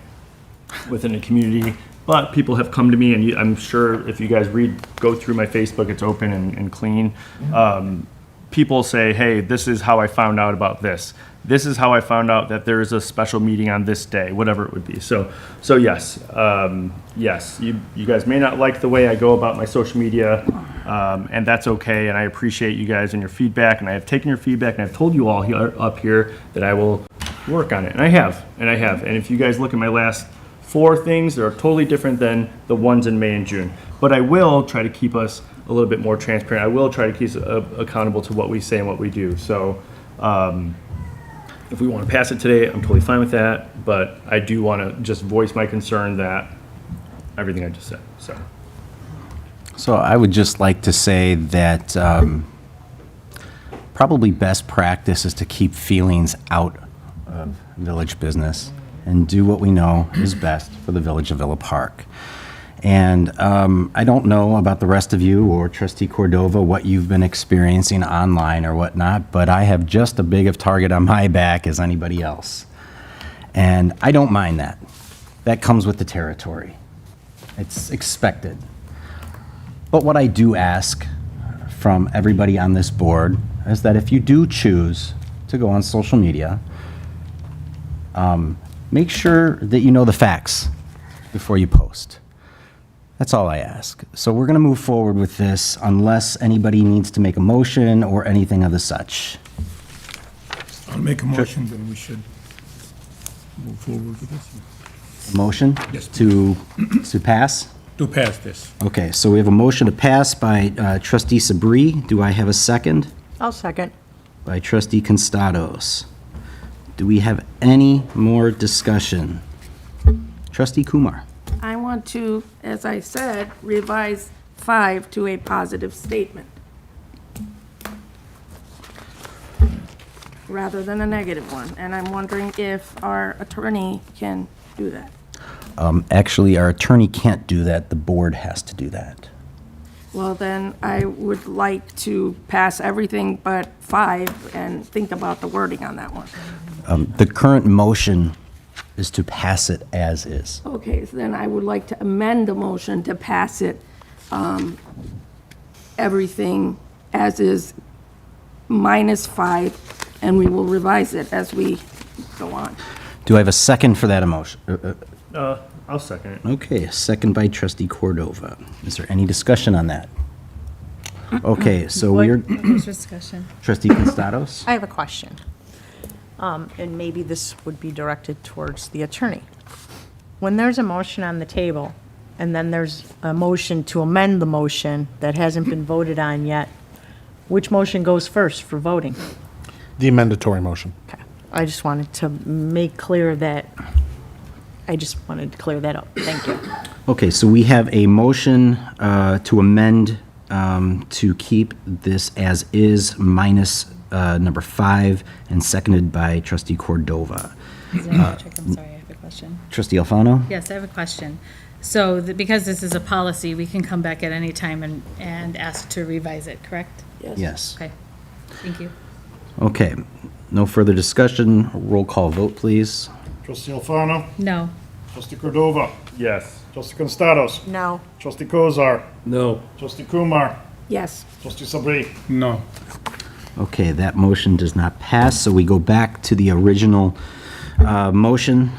within the community. But people have come to me, and I'm sure if you guys go through my Facebook, it's open and clean. people say, hey, this is how I found out about this. This is how I found out that there is a special meeting on this day, whatever it would be. So yes, yes, you guys may not like the way I go about my social media, and that's okay. And I appreciate you guys and your feedback. And I have taken your feedback, and I've told you all here, up here that I will work on it. And I have. And if you guys look at my last 4 things, they're totally different than the ones in May and June. But I will try to keep us a little bit more transparent. I will try to keep us accountable to what we say and what we do. So if we want to pass it today, I'm totally fine with that. But I do want to just voice my concern that everything I just said. So I would just like to say that probably best practice is to keep feelings out of village business and do what we know is best for the village of Villa Park. And I don't know about the rest of you or Trustee Cordova, what you've been experiencing online or whatnot, but I have just as big of target on my back as anybody else. And I don't mind that. That comes with the territory. It's expected. But what I do ask from everybody on this board is that if you do choose to go on social media, make sure that you know the facts before you post. That's all I ask. So we're going to move forward with this unless anybody needs to make a motion or anything of the such. I'll make a motion, then we should move forward with this. Motion Yes, to pass? To pass this. Okay, so we have a motion to pass by Trustee Sabri. Do I have a second? I'll second. By Trustee Constados. Do we have any more discussion? Trustee Kumar. I want to, as I said, revise 5 to a positive statement rather than a negative one. And I'm wondering if our attorney can do that. Actually, our attorney can't do that. The board has to do that. Well, then I would like to pass everything but 5 and think about the wording on that one. The current motion is to pass it as is. Okay, so then I would like to amend the motion to pass it, everything as is minus 5, and we will revise it as we go on. Do I have a second for that emotion? I'll second it. Okay, a second by Trustee Cordova. Is there any discussion on that? Okay, so we're, There's discussion. Trustee Constados? I have a question. And maybe this would be directed towards the attorney. When there's a motion on the table, and then there's a motion to amend the motion that hasn't been voted on yet, which motion goes first for voting? The amendatory motion. Okay. I just wanted to make clear that, I just wanted to clear that up. Thank you. Okay, so we have a motion to amend to keep this as is minus number 5, and seconded by Trustee Cordova. I'm sorry, I have a question. Trustee Alfano? Yes, I have a question. So because this is a policy, we can come back at any time and ask to revise it, correct? Yes. Okay, thank you. Okay, no further discussion. Roll call vote, please. Trustee Alfano, No. Trustee Cordova, Yes. Trustee Constados, No. Trustee Kozar, No. Trustee Kumar, Yes. Trustee Sabri. No. Okay, that motion does not pass, so we go back to the original motion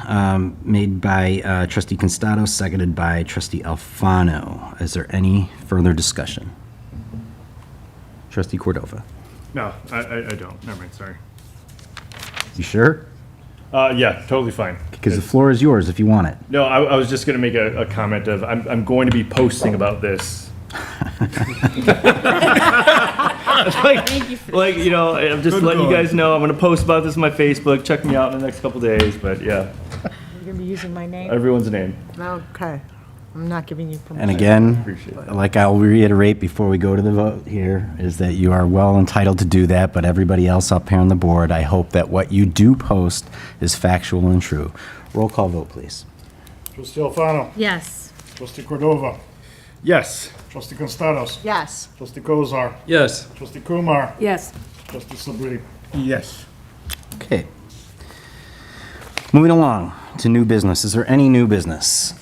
made by Trustee Constados, seconded by Trustee Alfano. Is there any further discussion? Trustee Cordova? No, I don't. Never mind, sorry. You sure? Yeah, totally fine. Because the floor is yours if you want it. No, I was just going to make a comment of, I'm going to be posting about this. like, you know, I'm just Good letting you going. guys know, I'm going to post about this on my Facebook. Check me out in the next couple days, but yeah, You're going to be using my name? everyone's name. Okay. I'm not giving you permission. And again, Appreciate that. like I'll reiterate before we go to the vote here, is that you are well entitled to do that, but everybody else up here on the board, I hope that what you do post is factual and true. Roll call vote, please. Trustee Alfano, Yes. Trustee Cordova, Yes. Trustee Constados, Yes. Trustee Kozar, Yes. Trustee Kumar, Yes. Trustee Sabri. Yes. Okay. Moving along to new business. Is there any new business?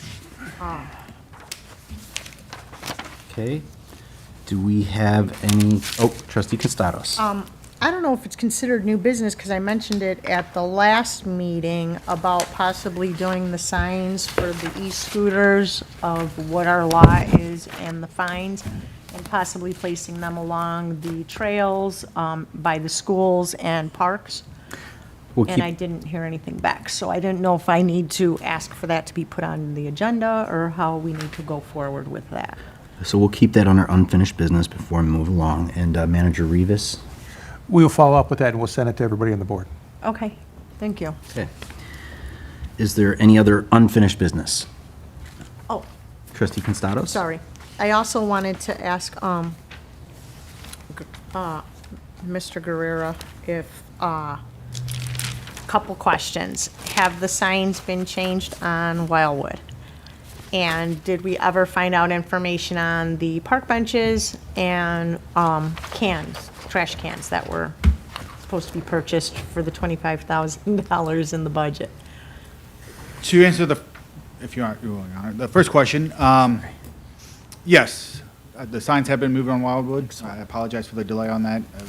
Okay. Do we have any, oh, trustee Costados. I don't know if it's considered new business, because I mentioned it at the last meeting about possibly doing the signs for the e-scooters of what our law is and the fines, and possibly placing them along the trails by the schools and parks. We'll And keep- I didn't hear anything back, so I didn't know if I need to ask for that to be put on the agenda, or how we need to go forward with that. So we'll keep that under unfinished business before we move along. And Manager Rivas? We'll follow up with that, and we'll send it to everybody on the board. Okay, thank you. Okay. Is there any other unfinished business? Oh, Trustee Constados? sorry. I also wanted to ask Mr. Guerrera if, couple questions. Have the signs been changed on Wildwood? And did we ever find out information on the park benches and cans, trash cans that were supposed to be purchased for the $25,000 in the budget? To answer if you want, the first question, yes, the signs have been moved on Wildwood. I apologize for the delay on that. It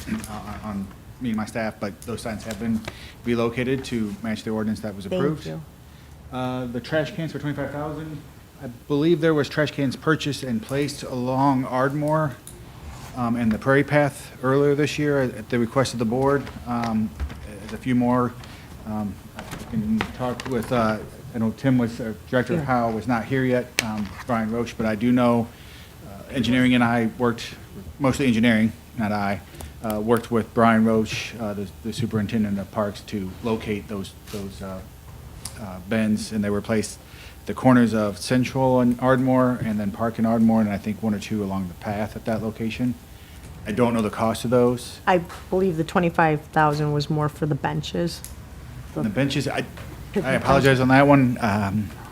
was, on me and my staff, but those signs have been relocated to match the ordinance that was approved. Thank you. The trash cans for 25,000, I believe there was trash cans purchased and placed along Ardmore and the Prairie Path earlier this year at the request of the board. There's a few more. I can talk with, I know Tim was, Director Howe was not here yet, Brian Roche, but I do know engineering and I worked, mostly engineering, not I, worked with Brian Roche, the superintendent of parks, to locate those bends, and they were placed at the corners of Central and Ardmore, and then Park and Ardmore, and I think one or two along the path at that location. I don't know the cost of those. I believe the 25,000 was more for the benches. And the benches, I apologize on that one.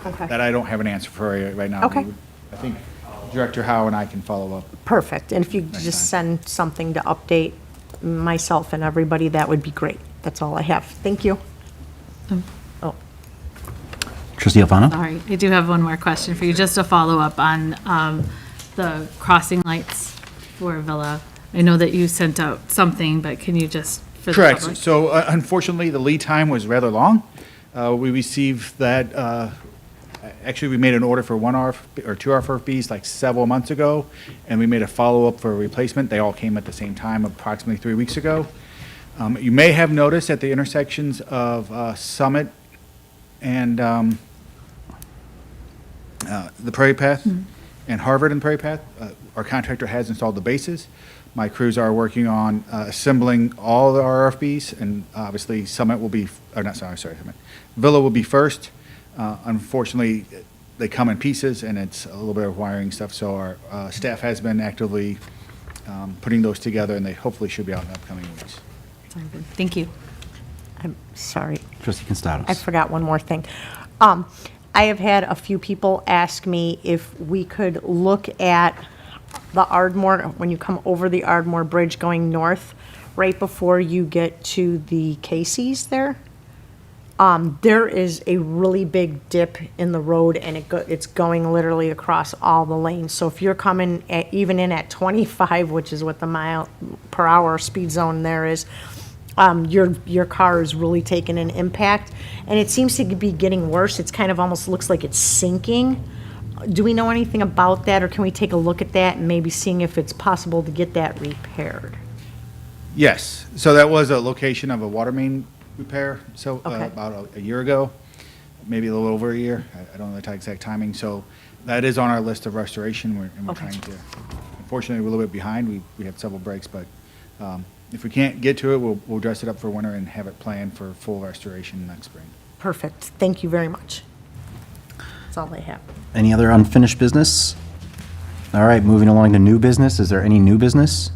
Okay. That I don't have an answer for you right now. Okay. I think Director Howe and I can follow up. Perfect. And if you could just send something to update myself and everybody, that would be great. That's all I have. Thank you. Oh, Trustee Alfano? Sorry, I do have one more question for you, just a follow-up on the crossing lights for Villa. I know that you sent out something, but can you just, for the Correct. public? So unfortunately, the lead time was rather long. We received that, actually, we made an order for 1 RFP or 2 RFPs like several months ago, and we made a follow-up for a replacement. They all came at the same time, approximately 3 weeks ago. You may have noticed at the intersections of Summit and the Prairie Path and Harvard and Prairie Path, our contractor has installed the bases. My crews are working on assembling all the RFPs, and obviously Summit will be, or not, sorry, Summit. Villa will be first. Unfortunately, they come in pieces, and it's a little bit of wiring stuff, so our staff has been actively putting those together, and they hopefully should be out in the upcoming weeks. Thank you. I'm sorry. Trustee Constados? I forgot one more thing. I have had a few people ask me if we could look at the Ardmore, when you come over the Ardmore Bridge going north, right before you get to the Casey's there. There is a really big dip in the road, and it's going literally across all the lanes. So if you're coming even in at 25, which is what the mile per hour speed zone there is, your car is really taking an impact, and it seems to be getting worse. It's kind of almost looks like it's sinking. Do we know anything about that, or can we take a look at that and maybe seeing if it's possible to get that repaired? Yes, so that was a location of a water main repair, so Okay. about a year ago, maybe a little over a year. I don't know the exact timing, so that is on our list of restoration, and we're Okay. trying to, unfortunately, we're a little bit behind. We had several breaks, but if we can't get to it, we'll dress it up for winter and have it planned for full restoration next spring. Perfect. Thank you very much. That's all I have. Any other unfinished business? All right, moving along to new business. Is there any new business?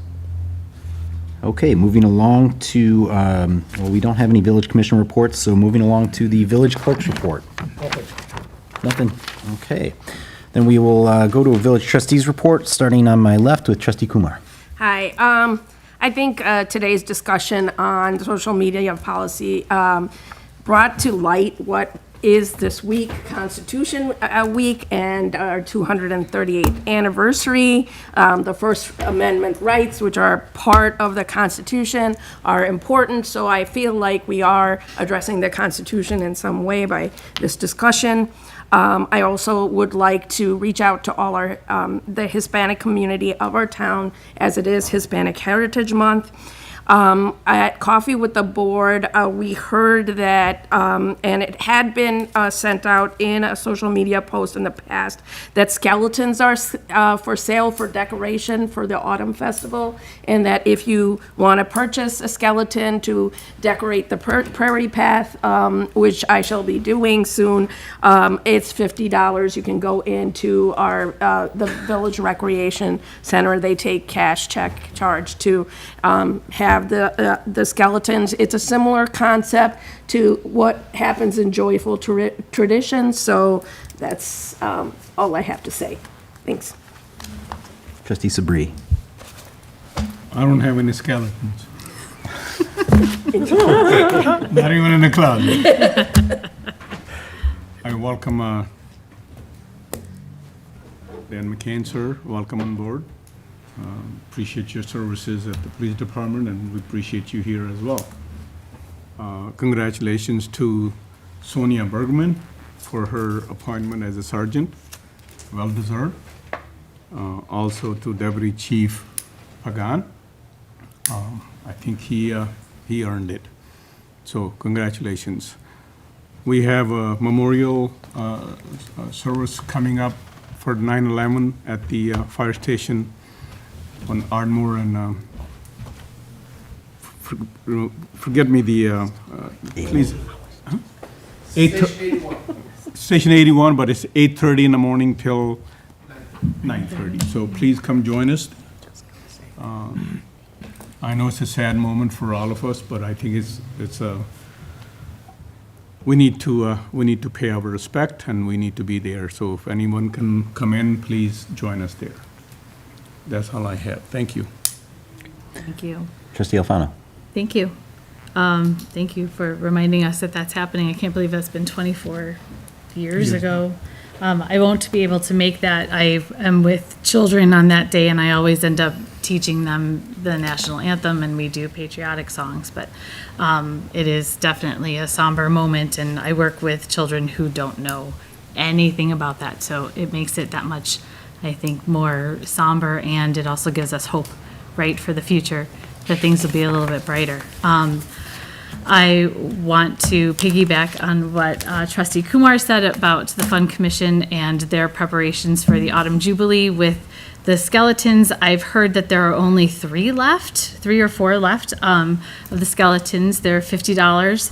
Okay, moving along to, well, we don't have any village commission reports, so moving along to the village clerk's report. Nothing? Okay. Then we will go to a village trustees report, starting on my left with trustee Kumar. Hi, I think today's discussion on social media policy brought to light what is this week, Constitution Week, and our 238th anniversary. The First Amendment rights, which are part of the Constitution, are important, so I feel like we are addressing the Constitution in some way by this discussion. I also would like to reach out to all our, the Hispanic community of our town, as it is Hispanic Heritage Month. At Coffee with the Board, we heard that, and it had been sent out in a social media post in the past, that skeletons are for sale for decoration for the Autumn Festival, and that if you want to purchase a skeleton to decorate the Prairie Path, which I shall be doing soon, it's $50. You can go into our the Village Recreation Center. They take cash check charge to have the skeletons. It's a similar concept to what happens in Joyful Traditions, so that's all I have to say. Thanks. Trustee Sabri. I don't have any skeletons. Not even in the closet. I welcome Dan McCain, sir. Welcome on board. Appreciate your services at the police department, and we appreciate you here as well. Congratulations to Sonia Bergman for her appointment as a sergeant. Well deserved. Also to Deputy Chief Pagan. I think he earned it. So congratulations. We have a memorial service coming up for 9/11 at the fire station on Ardmore and forget me the please. Huh? Station 81, but it's 8:30 in the morning till 9:30. So please come join us. I know it's a sad moment for all of us, but I think it's a we need to pay our respect, and we need to be there. So if anyone can come in, please join us there. That's all I have. Thank you. Thank you. Trustee Alfano. Thank you. Thank you for reminding us that that's happening. I can't believe that's been 24 years ago. I won't be able to make that. I am with children on that day, and I always end up teaching them the national anthem, and we do patriotic songs. But it is definitely a somber moment, and I work with children who don't know anything about that. So it makes it that much, I think, more somber, and it also gives us hope, right, for the future, that things will be a little bit brighter. I want to piggyback on what Trustee Kumar said about the Fun Commission and their preparations for the Autumn Jubilee with the skeletons. I've heard that there are only 3 or 4 left of the skeletons. They're $50.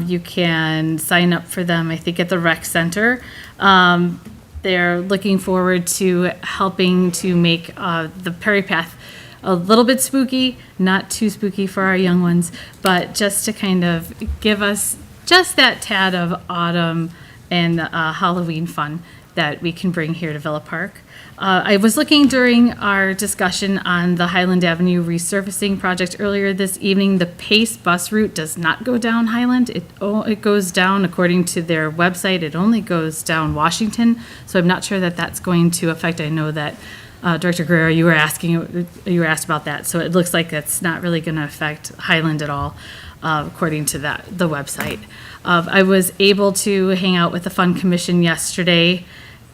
You can sign up for them, I think, at the rec center. They're looking forward to helping to make the Prairie Path a little bit spooky, not too spooky for our young ones, but just to kind of give us just that tad of autumn and Halloween fun that we can bring here to Villa Park. I was looking during our discussion on the Highland Avenue resurfacing project earlier this evening. The Pace bus route does not go down Highland. It goes down, according to their website, it only goes down Washington. So I'm not sure that that's going to affect. I know that Director Guerrero, you were asked about that. So it looks like that's not really going to affect Highland at all, according to the website. I was able to hang out with the Fun Commission yesterday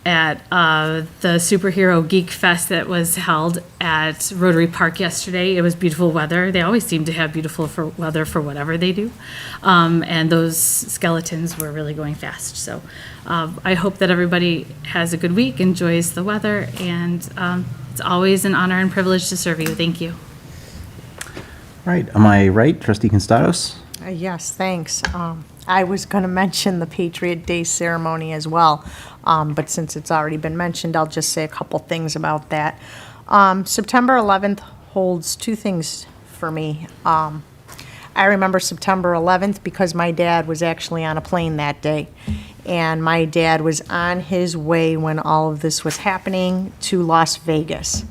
at the Superhero Geek Fest that was held at Rotary Park yesterday. It was beautiful weather. They always seem to have beautiful weather for whatever they do. And those skeletons were really going fast. So I hope that everybody has a good week, enjoys the weather, and it's always an honor and privilege to serve you. Thank you. Right, am I right, Trustee Constados? Yes, thanks. I was going to mention the Patriot Day ceremony as well, but since it's already been mentioned, I'll just say a couple things about that. September 11th holds 2 things for me. I remember September 11th because my dad was actually on a plane that day, and my dad was on his way when all of this was happening to Las Vegas.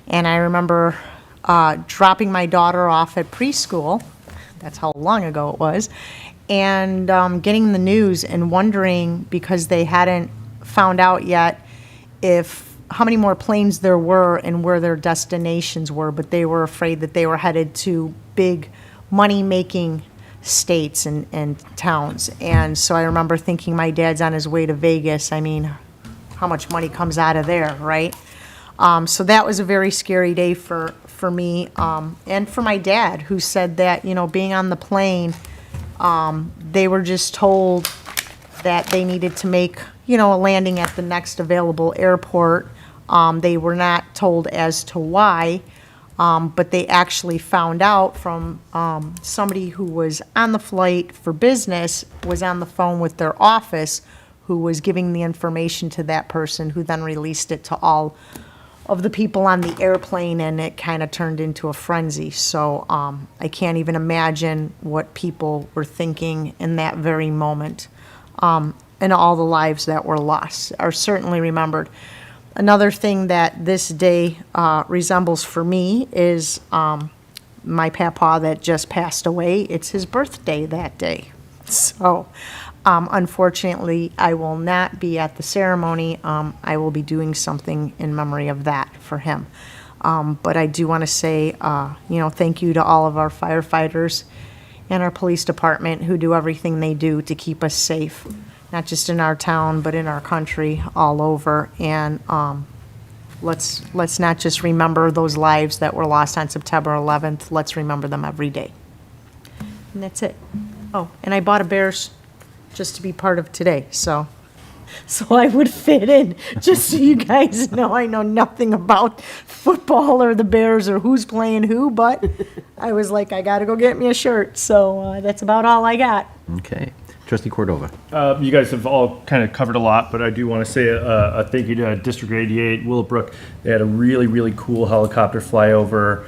And I remember dropping my daughter off at preschool. That's how long ago it was. and getting the news and wondering, because they hadn't found out yet how many more planes there were and where their destinations were, but they were afraid that they were headed to big money-making states and towns. And so I remember thinking, my dad's on his way to Vegas. I mean, how much money comes out of there, right? So that was a very scary day for me, and for my dad, who said that, being on the plane, they were just told that they needed to make, a landing at the next available airport. They were not told as to why, but they actually found out from somebody who was on the flight for business, was on the phone with their office, who was giving the information to that person, who then released it to all of the people on the airplane, and it kind of turned into a frenzy. So I can't even imagine what people were thinking in that very moment. And all the lives that were lost are certainly remembered. Another thing that this day resembles for me is my papa that just passed away. It's his birthday that day. So unfortunately, I will not be at the ceremony. I will be doing something in memory of that for him. But I do want to say, thank you to all of our firefighters and our police department who do everything they do to keep us safe, not just in our town, but in our country, all over. And let's not just remember those lives that were lost on September 11th. Let's remember them every day. And that's it. Oh, and I bought a Bears just to be part of today, so I would fit in, just so you guys know. I know nothing about football or the Bears or who's playing who, but I was like, I gotta go get me a shirt, so that's about all I got. Okay. Trustee Cordova. You guys have all kind of covered a lot, but I do want to say a thank you to District 88, Willowbrook. They had a really, really cool helicopter flyover.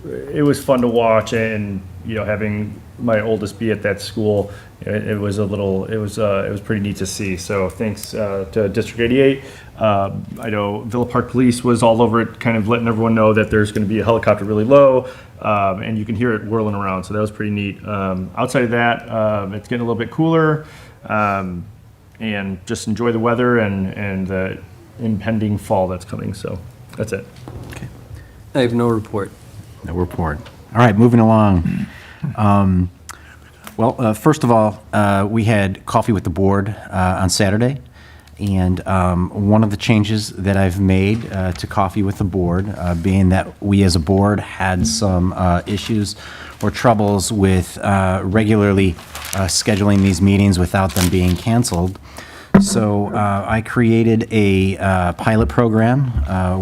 It was fun to watch, and having my oldest be at that school, it was pretty neat to see. So thanks to District 88. I know Villa Park Police was all over it, kind of letting everyone know that there's going to be a helicopter really low, and you can hear it whirling around. So that was pretty neat. Outside of that, it's getting a little bit cooler, and just enjoy the weather and the impending fall that's coming. So that's it. Okay. I have no report. No report. All right, moving along. First of all, we had coffee with the board on Saturday, and one of the changes that I've made to coffee with the board, being that we as a board had some issues or troubles with regularly scheduling these meetings without them being canceled. So I created a pilot program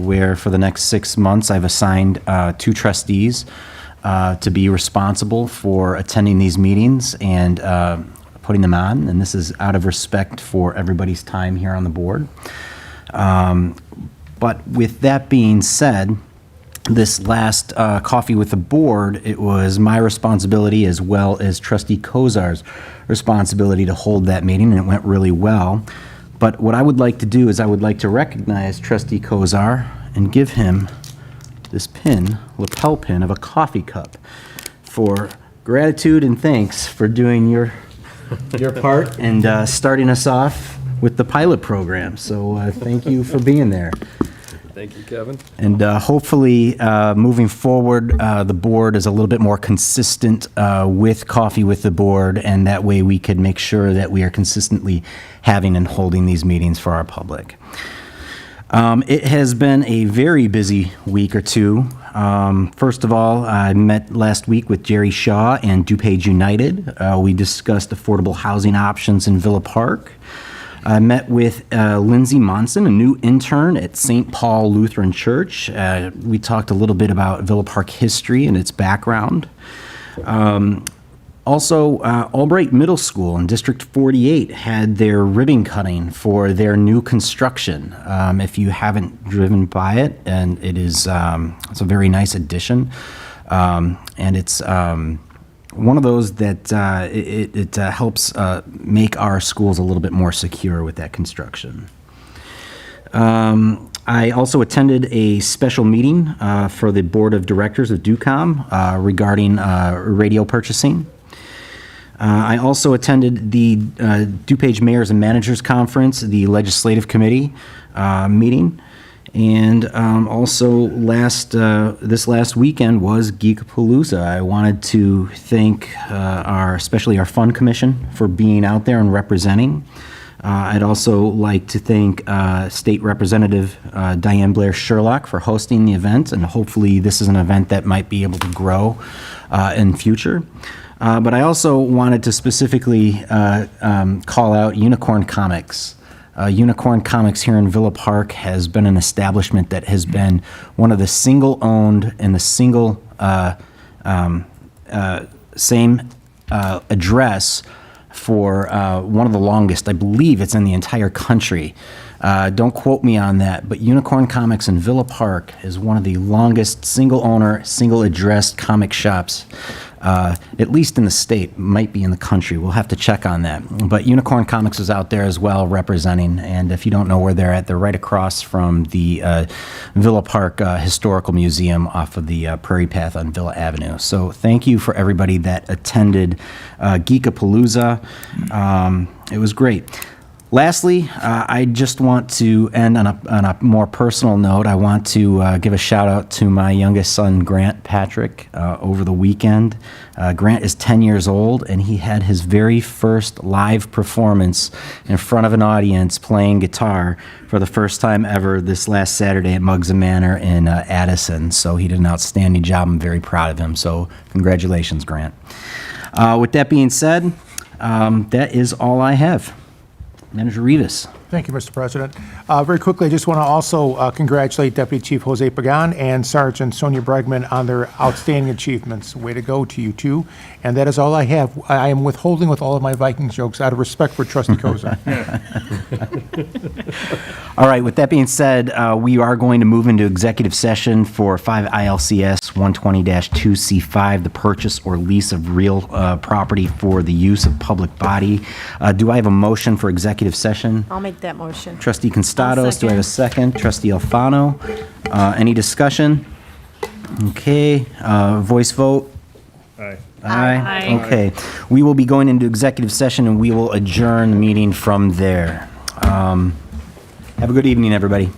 where for the next 6 months I've assigned 2 trustees to be responsible for attending these meetings and putting them on, and this is out of respect for everybody's time here on the board. But with that being said, this last coffee with the board, it was my responsibility as well as Trustee Kozar's responsibility to hold that meeting, and it went really well. But what I would like to do is I would like to recognize Trustee Kozar and give him this pin, lapel pin of a coffee cup, for gratitude and thanks for doing your part and starting us off with the pilot program. So thank you for being there. Thank you, Kevin. And hopefully, moving forward, the board is a little bit more consistent with Coffee with the Board, and that way we could make sure that we are consistently having and holding these meetings for our public. It has been a very busy week or two. First of all, I met last week with Jerry Shaw and DuPage United. We discussed affordable housing options in Villa Park. I met with Lindsay Monson, a new intern at St. Paul Lutheran Church. We talked a little bit about Villa Park history and its background. Also, Albright Middle School in District 48 had their ribbon cutting for their new construction. If you haven't driven by it, and it's a very nice addition, and it's one of those that it helps make our schools a little bit more secure with that construction. I also attended a special meeting for the Board of Directors of DUCOM regarding radio purchasing. I also attended the DuPage Mayors and Managers Conference, the Legislative Committee meeting. And also this last weekend was Geekapalooza. I wanted to thank especially our Fun Commission for being out there and representing. I'd also like to thank State Representative Diane Blair Sherlock for hosting the event, and hopefully this is an event that might be able to grow in future. But I also wanted to specifically call out Unicorn Comics. Unicorn Comics here in Villa Park has been an establishment that has been one of the single-owned and the single same address for one of the longest. I believe it's in the entire country. Don't quote me on that, but Unicorn Comics in Villa Park is one of the longest single-owner, single-addressed comic shops, at least in the state, might be in the country. We'll have to check on that. But Unicorn Comics is out there as well representing, and if you don't know where they're at, they're right across from the Villa Park Historical Museum off of the Prairie Path on Villa Avenue. So thank you for everybody that attended Geekapalooza. It was great. Lastly, I just want to end on a more personal note. I want to give a shout out to my youngest son, Grant Patrick, over the weekend. Grant is 10 years old, and he had his very first live performance in front of an audience playing guitar for the first time ever this last Saturday at Muggs and Manor in Addison. So he did an outstanding job. I'm very proud of him. So congratulations, Grant. With that being said, that is all I have. Manager Rivas. Thank you, Mr. President. Very quickly, I just want to also congratulate Deputy Chief Jose Pagan and Sergeant Sonia Bregman on their outstanding achievements. Way to go to you, too. And that is all I have. I am withholding with all of my Vikings jokes out of respect for Trustee Kozak. All right, with that being said, we are going to move into executive session for 5 ILCS 120-2C5, the purchase or lease of real property for the use of public body. Do I have a motion for executive session? I'll make that motion. Trustee Constados, do I have a second? Trustee Alfano, any discussion? Okay, voice vote? Aye. Aye. Okay, we will be going into executive session and we will adjourn the meeting from there. Have a good evening, everybody.